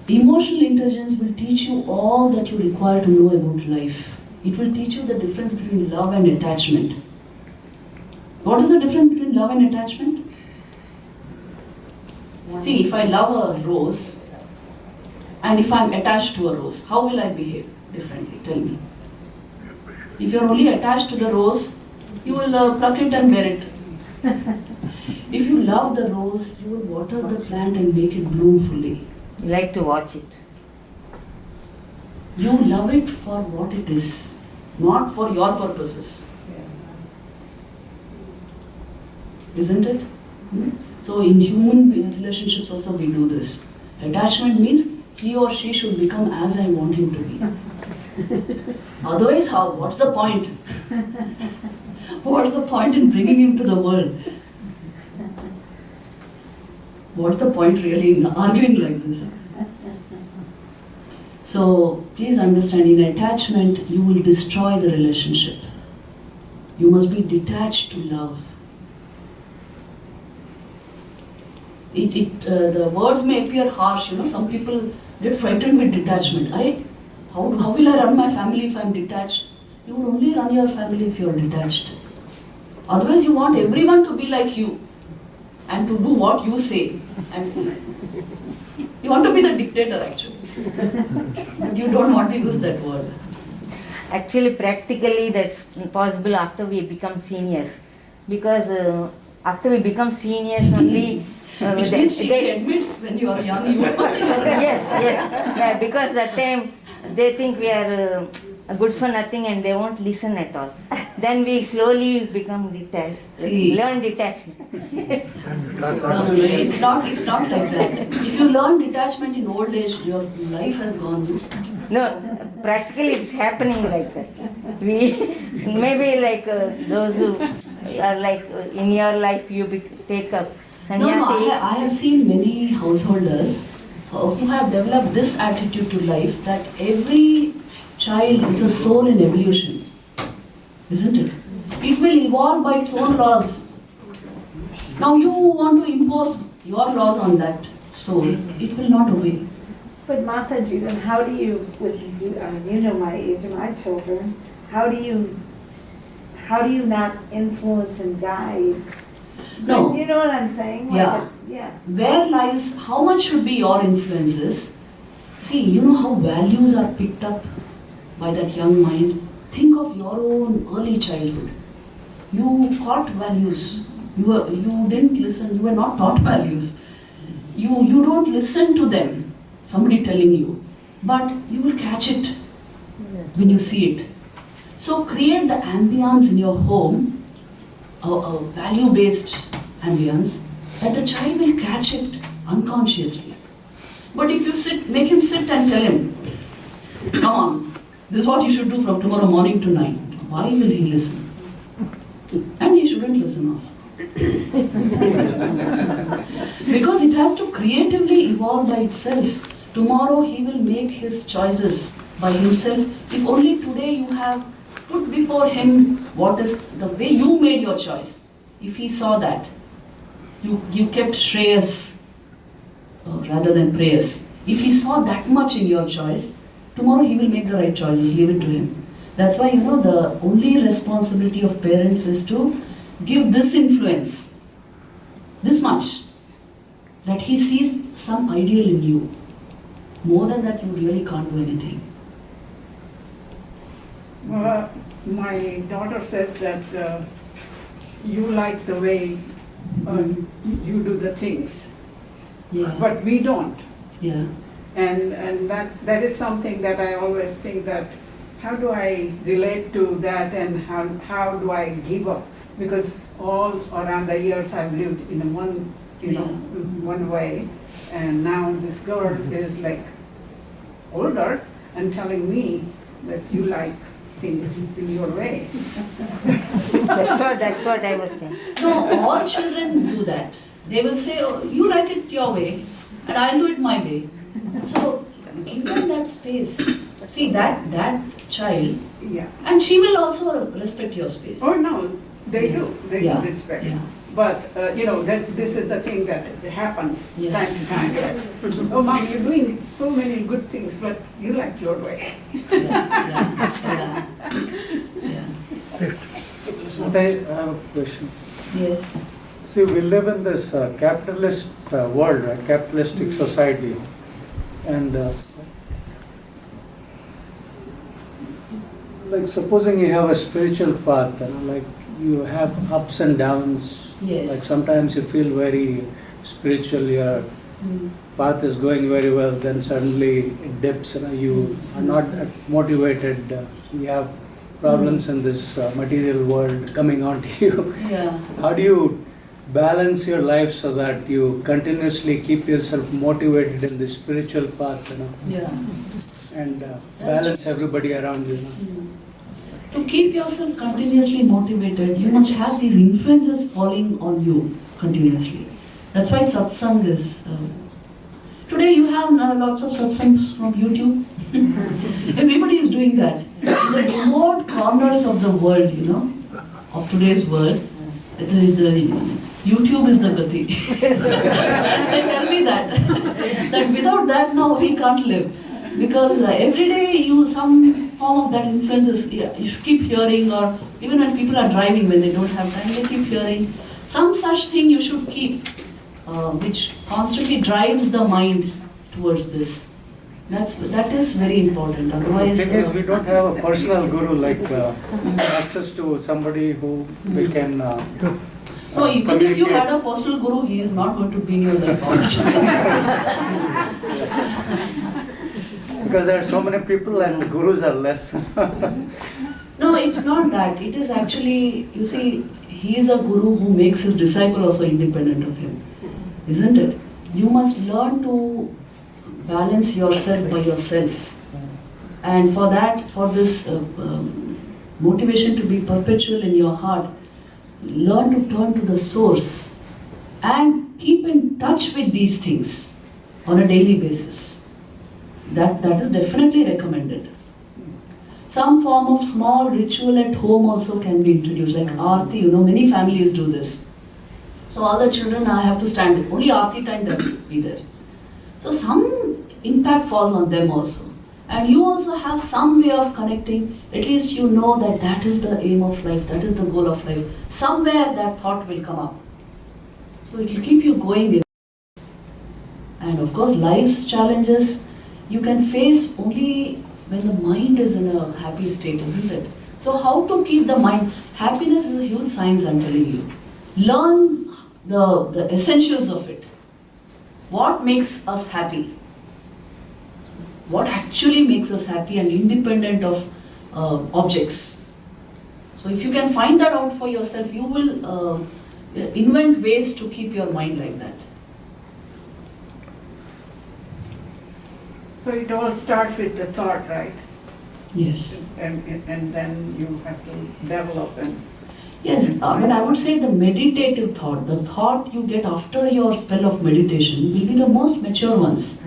Emotional intelligence will teach you all that you require to know about life. It will teach you the difference between love and attachment. What is the difference between love and attachment? See, if I love a rose and if I am attached to a rose, how will I behave differently? Tell me. If you are only attached to the rose, you will pluck it and wear it. If you love the rose, you will water the plant and make it bloom fully. You like to watch it. You love it for what it is, not for your purposes. Isn't it? So in human relationships also we do this. Attachment means he or she should become as I want him to be. Otherwise how? What's the point? What's the point in bringing him to the world? What's the point really in arguing like this? So please understand, in attachment you will destroy the relationship. You must be detached to love. The words may appear harsh, some people get frightened with detachment. How will I run my family if I am detached? You will only run your family if you are detached. Otherwise you want everyone to be like you and to do what you say. And you want to be the dictator actually. But you don't want to use that word. Actually, practically that's possible after we become seniors. Because after we become seniors only... Which means she admits when you are young, you are Yes. Yeah, because that time they think we are good for nothing and they won't listen at all. Then we slowly become detached, learn detachment. No, it's not like that. If you learn detachment in old age, your life has gone. No, practically it's happening like that. We maybe like those who are like in your life you take up sannyasi. No, I have seen many householders who have developed this attitude to life that every child is a soul in evolution, isn't it? It will evolve by its own laws. Now you want to impose your laws on that soul, it will not obey. But Mataji, then how do you, you know my age and my children, how do you not influence and guide? No. Do you know what I'm saying? Yeah. Where lies, how much should be your influences? See, you know how values are picked up by that young mind? Think of your own early childhood. You caught values. You didn't listen. You were not taught values. You don't listen to them. Somebody telling you. But you will catch it when you see it. So create the ambience in your home, a value-based ambience, that the child will catch it unconsciously. But if you make him sit and tell him, come on, this is what you should do from tomorrow morning to night. Why will he listen? And he shouldn't listen also. Because it has to creatively evolve by itself. Tomorrow he will make his choices by himself. If only today you have put before him what is the way you made your choice. If he saw that, you kept Shreyas rather than prayers. If he saw that much in your choice, tomorrow he will make the right choices. Leave it to him. That's why, the only responsibility of parents is to give this influence, this much, that he sees some ideal in you. More than that, you really can't do anything. Well, my daughter says that you like the way you do the things, Yeah. but we don't. Yeah. And that is something that I always think that how do I relate to that and how do I give up? Because all around the years I've lived in one, one way, and now this girl is like older and telling me that you like things in your way. That's what I was saying. No, all children do that. They will say, oh, you like it your way, and I'll do it my way. So give them that space. See, that child, Yeah. and she will also respect your space. Oh no, they Yeah. do. They Yeah. do respect. Yeah. But that this is the thing that happens Yeah. time to time. Oh, mom, you're doing so many good things, but you like your way. Yeah. I have a question. Yes. See, we live in this capitalist world, right? Capitalistic society, and like supposing you have a spiritual path, like you have ups and downs. Yes. Like sometimes you feel very spiritual, your path is going very well, then suddenly it dips, you are not motivated, you have problems in this material world coming onto you. Yeah. How do you balance your life so that you continuously keep yourself motivated in the spiritual path, Yeah. and balance everybody around you? To keep yourself continuously motivated, you must have these influences falling on you continuously. That's why satsang is. Today you have lots of satsangs from YouTube. Everybody is doing that. In the remote corners of the world, of today's world, the YouTube is the gati. They tell me that without that now we can't live. Because every day some form of that influences, you should keep hearing, or even when people are driving, when they don't have time, they keep hearing. Some such thing you should keep, which constantly drives the mind towards this. That is very important. Otherwise, The thing is, we don't have a personal guru, like access to somebody who we can. no, even if you had a personal guru, he is not going to be in your life all the time. Because there are so many people and the gurus are less. No, it's not that. It is actually, you see, he is a guru who makes his disciple also independent of him. Isn't it? You must learn to balance yourself by yourself. And for that, for this motivation to be perpetual in your heart, learn to turn to the source and keep in touch with these things on a daily basis. That is definitely recommended. Some form of small ritual at home also can be introduced, like Aarti, many families do this. So all the children have to stand, only Aarti time they will be there. So some impact falls on them also. And you also have some way of connecting, at least you know that is the aim of life, that is the goal of life. Somewhere that thought will come up. So it will keep you going. And of course life's challenges, you can face only when the mind is in a happy state, isn't it? So how to keep the mind? Happiness is a huge science, I'm telling you. Learn the essentials of it. What makes us happy? What actually makes us happy and independent of objects? So if you can find that out for yourself, you will invent ways to keep your mind like that. So it all starts with the thought, right? Yes. And then you have to develop and Yes, but I would say the meditative thought, the thought you get after your spell of meditation will be the most mature ones.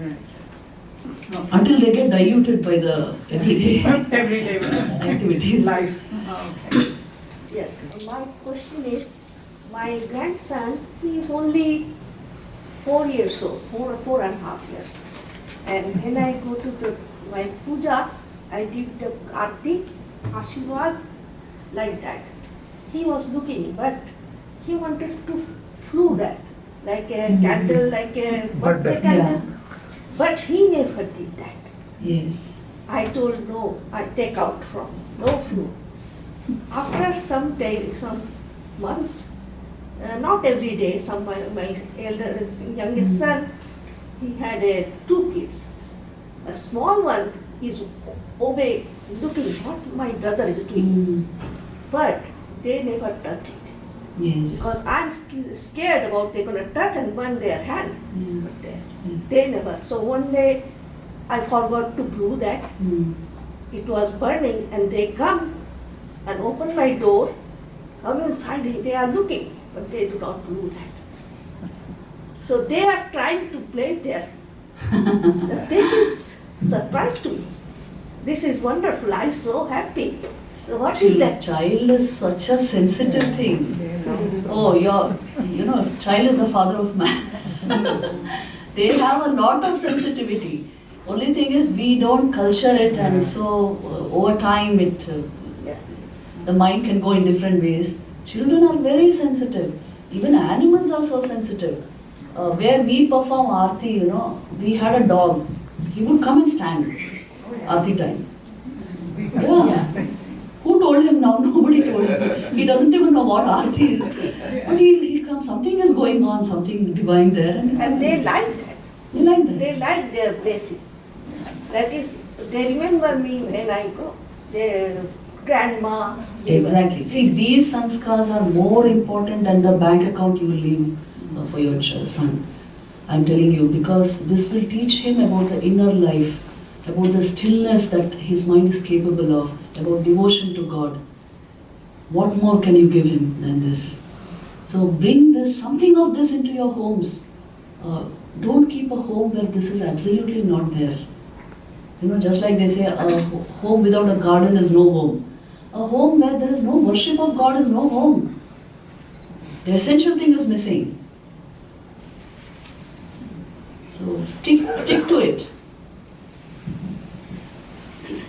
Until they get diluted by the everyday activities. Life. Okay. Yes, my question is, my grandson, he is only 4 years old, 4.5 years. And when I go to my puja, I give the arti, ashirwad, like that. He was looking, but he wanted to flew that, like a candle, like a birthday candle. But he never did that. Yes. I told no, I take out from, no flu. After some days, some months, not every day, my youngest son, he had 2 kids. A small one is obey, looking what my brother is doing. But they never touch it. Yes. Because I'm scared about they're going to touch and burn their hand. But they never. So one day I forgot to blow that. It was burning and they come and open my door, come inside, they are looking, but they do not blow that. So they are trying to play there. This is surprise to me. This is wonderful. I'm so happy. So what is that? Child is such a sensitive thing. Oh, child is the father of man. They have a lot of sensitivity. Only thing is we don't culture it, and so over time the mind can go in different ways. Children are very sensitive. Even animals are so sensitive. Where we perform Aarti, we had a dog. He would come and stand. Aarti time. Yeah. Who told him now? Nobody told him. He doesn't even know what Aarti is. But he'll come, something is going on, something divine there. And they like that. They like that. They like their blessing. That is, they remember me when I go. Their grandma. Exactly. See, these sanskars are more important than the bank account you will leave for your son. I'm telling you, because this will teach him about the inner life, about the stillness that his mind is capable of, about devotion to God. What more can you give him than this? So bring this, something of this into your homes. Don't keep a home where this is absolutely not there. Just like they say, a home without a garden is no home. A home where there is no worship of God is no home. The essential thing is missing. So stick to it.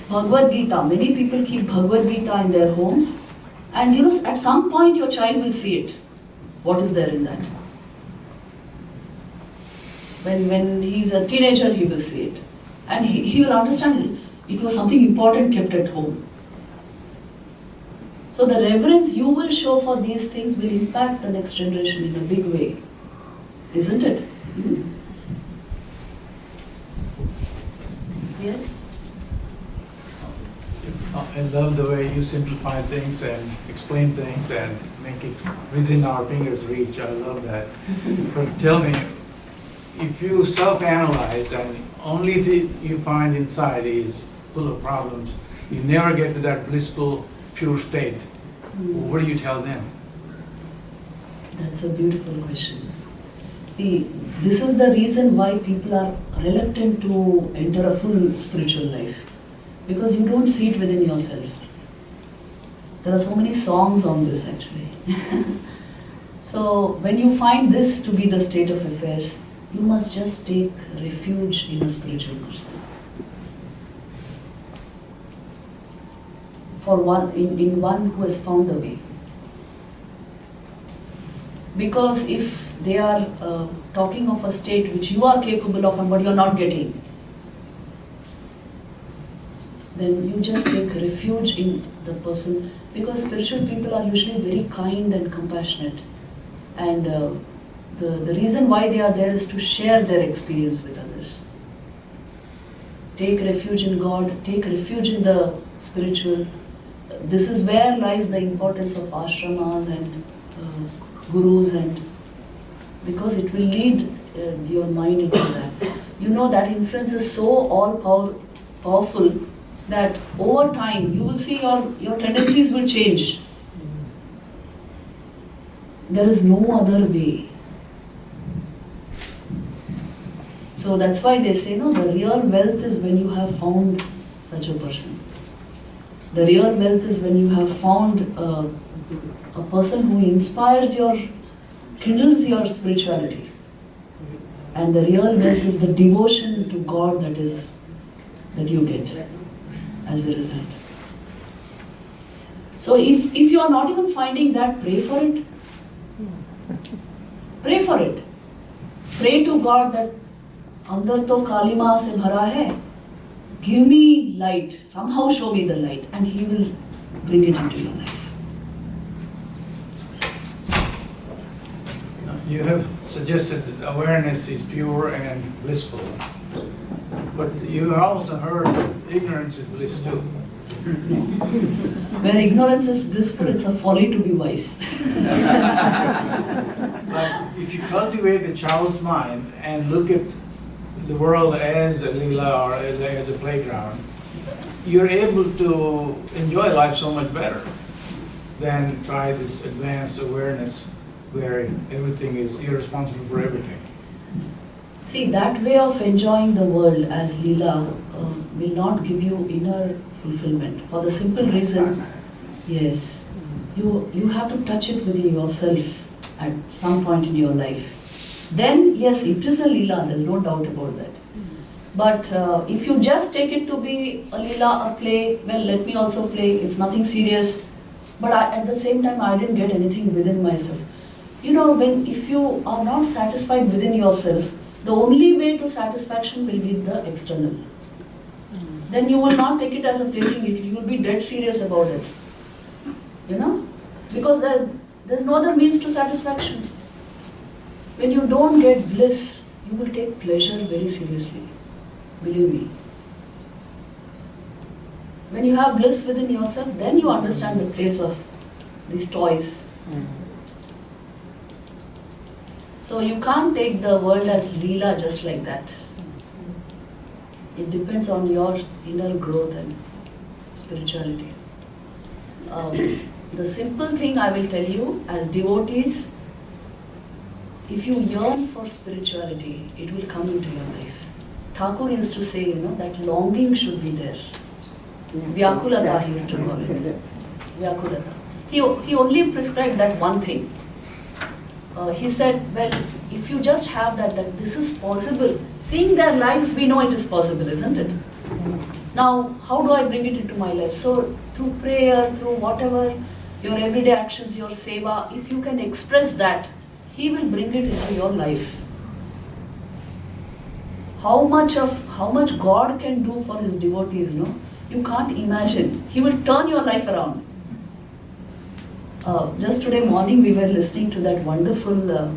Bhagavad Gita, many people keep Bhagavad Gita in their homes, and at some point your child will see it. What is there in that? When he's a teenager, he will see it. And he will understand it was something important kept at home. So the reverence you will show for these things will impact the next generation in a big way. Isn't it? Yes? I love the way you simplify things and explain things and make it within our fingers' reach. I love that. But tell me, if you self-analyze and only thing you find inside is full of problems, you never get to that blissful, pure state. What do you tell them? That's a beautiful question. See, this is the reason why people are reluctant to enter a full spiritual life. Because you don't see it within yourself. There are so many songs on this actually. So when you find this to be the state of affairs, you must just take refuge in a spiritual person. For one, in one who has found the way. Because if they are talking of a state which you are capable of and what you are not getting, then you just take refuge in the person, because spiritual people are usually very kind and compassionate, and the reason why they are there is to share their experience with others. Take refuge in God, take refuge in the spiritual. This is where lies the importance of ashramas and gurus, and because it will lead your mind into that. That influence is so powerful that over time you will see your tendencies will change. There is no other way. So that's why they say, no, the real wealth is when you have found such a person. The real wealth is when you have found a person who inspires kindles your spirituality. And the real wealth is the devotion to God that you get as a result. So if you are not even finding that, pray for it. Pray for it. Pray to God that andar to kalima se bhara hai. Give me light. Somehow show me the light, and He will bring it into your life. You have suggested that awareness is pure and blissful, but you also heard that ignorance is bliss too. Where ignorance is blissful, it's a folly to be wise. But if you cultivate a child's mind and look at the world as a lila or as a playground, you're able to enjoy life so much better than try this advanced awareness where everything is, you're responsible for everything. See, that way of enjoying the world as lila will not give you inner fulfillment. For the simple reason, yes, you have to touch it within yourself at some point in your life. Then, yes, it is a lila, there's no doubt about that. But if you just take it to be a lila, a play, well, let me also play, it's nothing serious. But at the same time, I didn't get anything within myself. You know, if you are not satisfied within yourself, the only way to satisfaction will be the external. Then you will not take it as a plaything, you will be dead serious about it. You know? Because there's no other means to satisfaction. When you don't get bliss, you will take pleasure very seriously. Believe me. When you have bliss within yourself, then you understand the place of these toys. So you can't take the world as Leela just like that. It depends on your inner growth and spirituality. The simple thing I will tell you, as devotees, if you yearn for spirituality, it will come into your life. Thakur used to say, that longing should be there. Vyakulata he used to call it. Vyakulata. He only prescribed that one thing. He said, well, if you just have that this is possible, seeing their lives, we know it is possible, isn't it? Now, how do I bring it into my life? So, through prayer, through whatever, your everyday actions, your seva, if you can express that, He will bring it into your life. How much God can do for His devotees, you can't imagine. He will turn your life around. Just today morning we were listening to that wonderful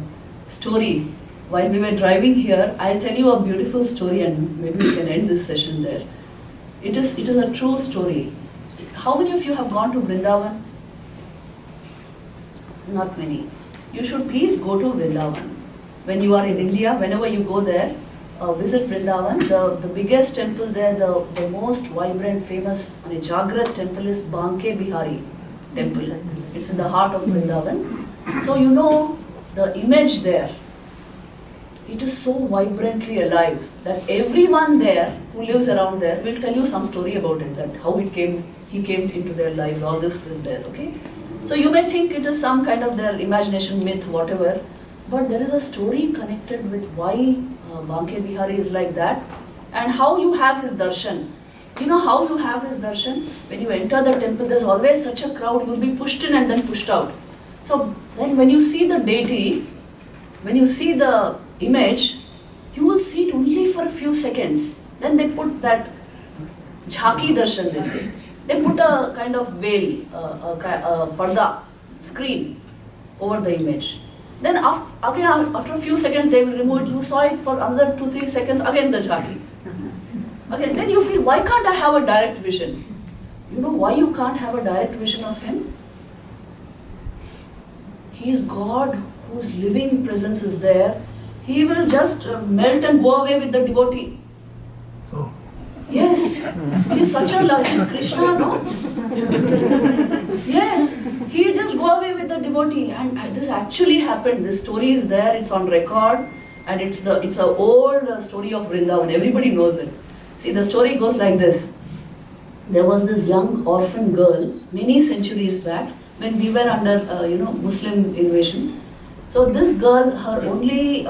story. While we were driving here, I'll tell you a beautiful story and maybe we can end this session there. It is a true story. How many of you have gone to Vrindavan? Not many. You should please go to Vrindavan. When you are in India, whenever you go there, visit Vrindavan. The biggest temple there, the most vibrant, famous Jagrat temple is Banke Bihari temple. It's in the heart of Vrindavan. So the image there, it is so vibrantly alive that everyone there who lives around there will tell you some story about it, that how he came into their lives, all this is there, okay? So you may think it is some kind of their imagination, myth, whatever, but there is a story connected with why Banke Bihari is like that and how you have his darshan. You know how you have his darshan? When you enter the temple, there's always such a crowd, you'll be pushed in and then pushed out. So then when you see the deity, when you see the image, you will see it only for a few seconds. Then they put that jhaki darshan, they say. They put a kind of veil, a parda, screen over the image. Then after a few seconds they will remove it. You saw it for another 2-3 seconds, again the jhaki. Again, then you feel, why can't I have a direct vision? You know why you can't have a direct vision of Him? He is God whose living presence is there. He will just melt and go away with the devotee. Oh. Yes. Yes, he's such a love. He's Krishna, no? Yes, he just go away with the devotee, and this actually happened. This story is there. It's on record, and it's a old story of Vrindavan. Everybody knows it. See, the story goes like this. There was this young orphan girl many centuries back when we were under Muslim invasion. So this girl, her only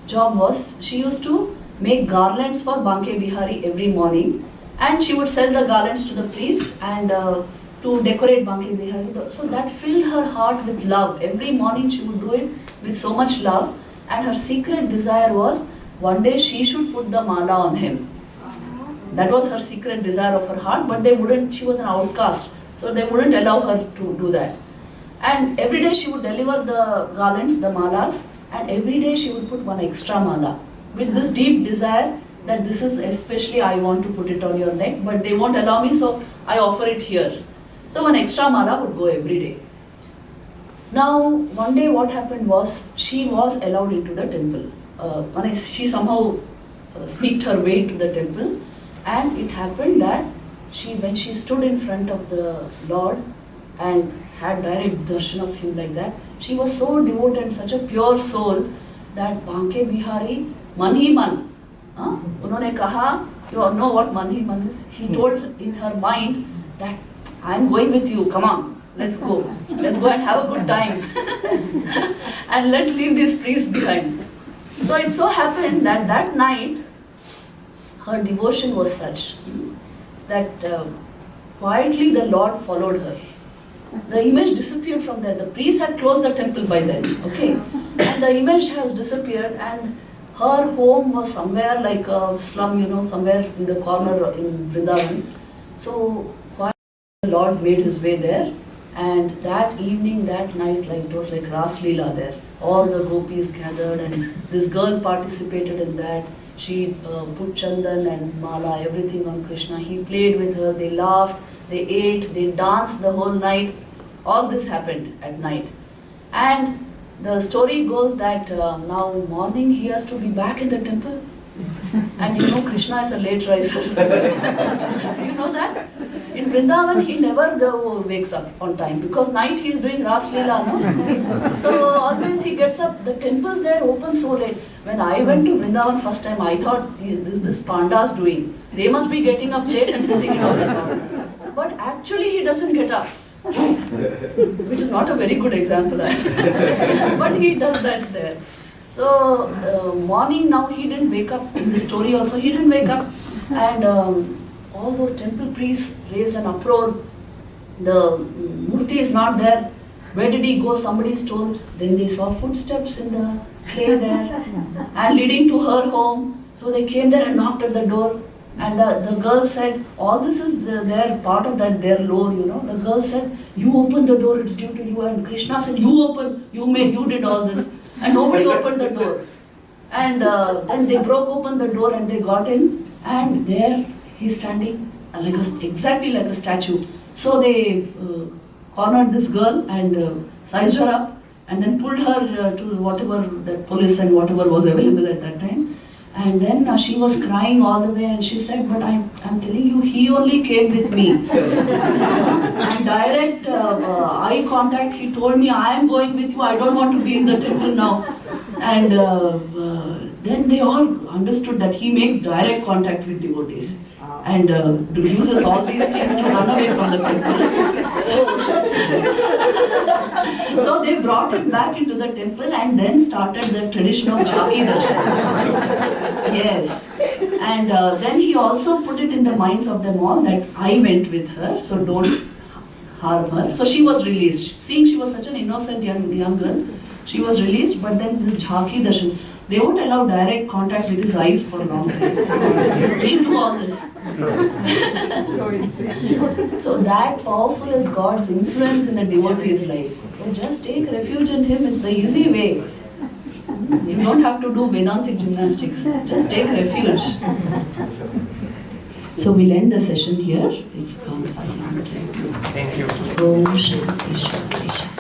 job was she used to make garlands for Banke Bihari every morning, and she would sell the garlands to the priests and to decorate Banke Bihari. So that filled her heart with love. Every morning she would do it with so much love, and her secret desire was one day she should put the mala on him. That was her secret desire of her heart, but they wouldn't. She was an outcast, so they wouldn't allow her to do that. And every day she would deliver the garlands, the malas, and every day she would put one extra mala with this deep desire that this is especially I want to put it on your neck, but they won't allow me, so I offer it here. So one extra mala would go every day. Now one day what happened was she was allowed into the temple. She somehow sneaked her way to the temple, and it happened that when she stood in front of the Lord and had direct darshan of him like that, she was so devoted, such a pure soul that Banke Bihari, man hi man. Unhone kaha, you all know what man hi man is. He told in her mind that I am going with you, come on, let's go. Let's go and have a good time. And let's leave these priests behind. So it so happened that that night, her devotion was such that quietly the Lord followed her. The image disappeared from there. The priest had closed the temple by then, okay? And the image has disappeared, and her home was somewhere like a slum, somewhere in the corner in Vrindavan. So quietly the Lord made his way there, and that evening, that night, like it was like Ras Leela there. All the gopis gathered, and this girl participated in that. She put chandan and mala, everything on Krishna. He played with her, they laughed, they ate, they danced the whole night. All this happened at night. And the story goes that now morning he has to be back in the temple. And Krishna is a late riser. You know that? In Vrindavan he never wakes up on time because night he is doing Ras Leela, no? So always he gets up, the temples there open so late. When I went to Vrindavan first time, I thought this pandas doing. They must be getting up late and putting it on the ground. But actually he doesn't get up. Which is not a very good example. But he does that there. So morning now he didn't wake up. In the story also he didn't wake up. And all those temple priests raised an uproar. The murti is not there. Where did he go? Somebody stole. Then they saw footsteps in the clay there and leading to her home. So they came there and knocked at the door. And the girl said, all this is their part of that their lore, The girl said, you open the door, it's due to you. And Krishna said, you open, you did all this. And nobody opened the door. And then they broke open the door and they got in. And there he's standing exactly like a statue. So they cornered this girl and sized her up and then pulled her to whatever, the police and whatever was available at that time. And then she was crying all the way and she said, but I'm telling you, he only came with me. And direct eye contact, he told me, I am going with you, I don't want to be in the temple now. And then they all understood that he makes direct contact with devotees. And uses all these things to run away from the temple. So they brought him back into the temple and then started the tradition of Jhaki Darshan. Yes. And then he also put it in the minds of them all that I went with her, so don't harm her. So she was released. Seeing she was such an innocent young girl, she was released, but then this Jhaki Darshan, they won't allow direct contact with his eyes for long. They do all this. So that powerful is God's influence in the devotee's life. So just take refuge in him, it's the easy way. You don't have to do Vedantic gymnastics, just take refuge. So we'll end the session here. It's gone 5 minutes. Thank you. So Shanti, Shanti, Shanti.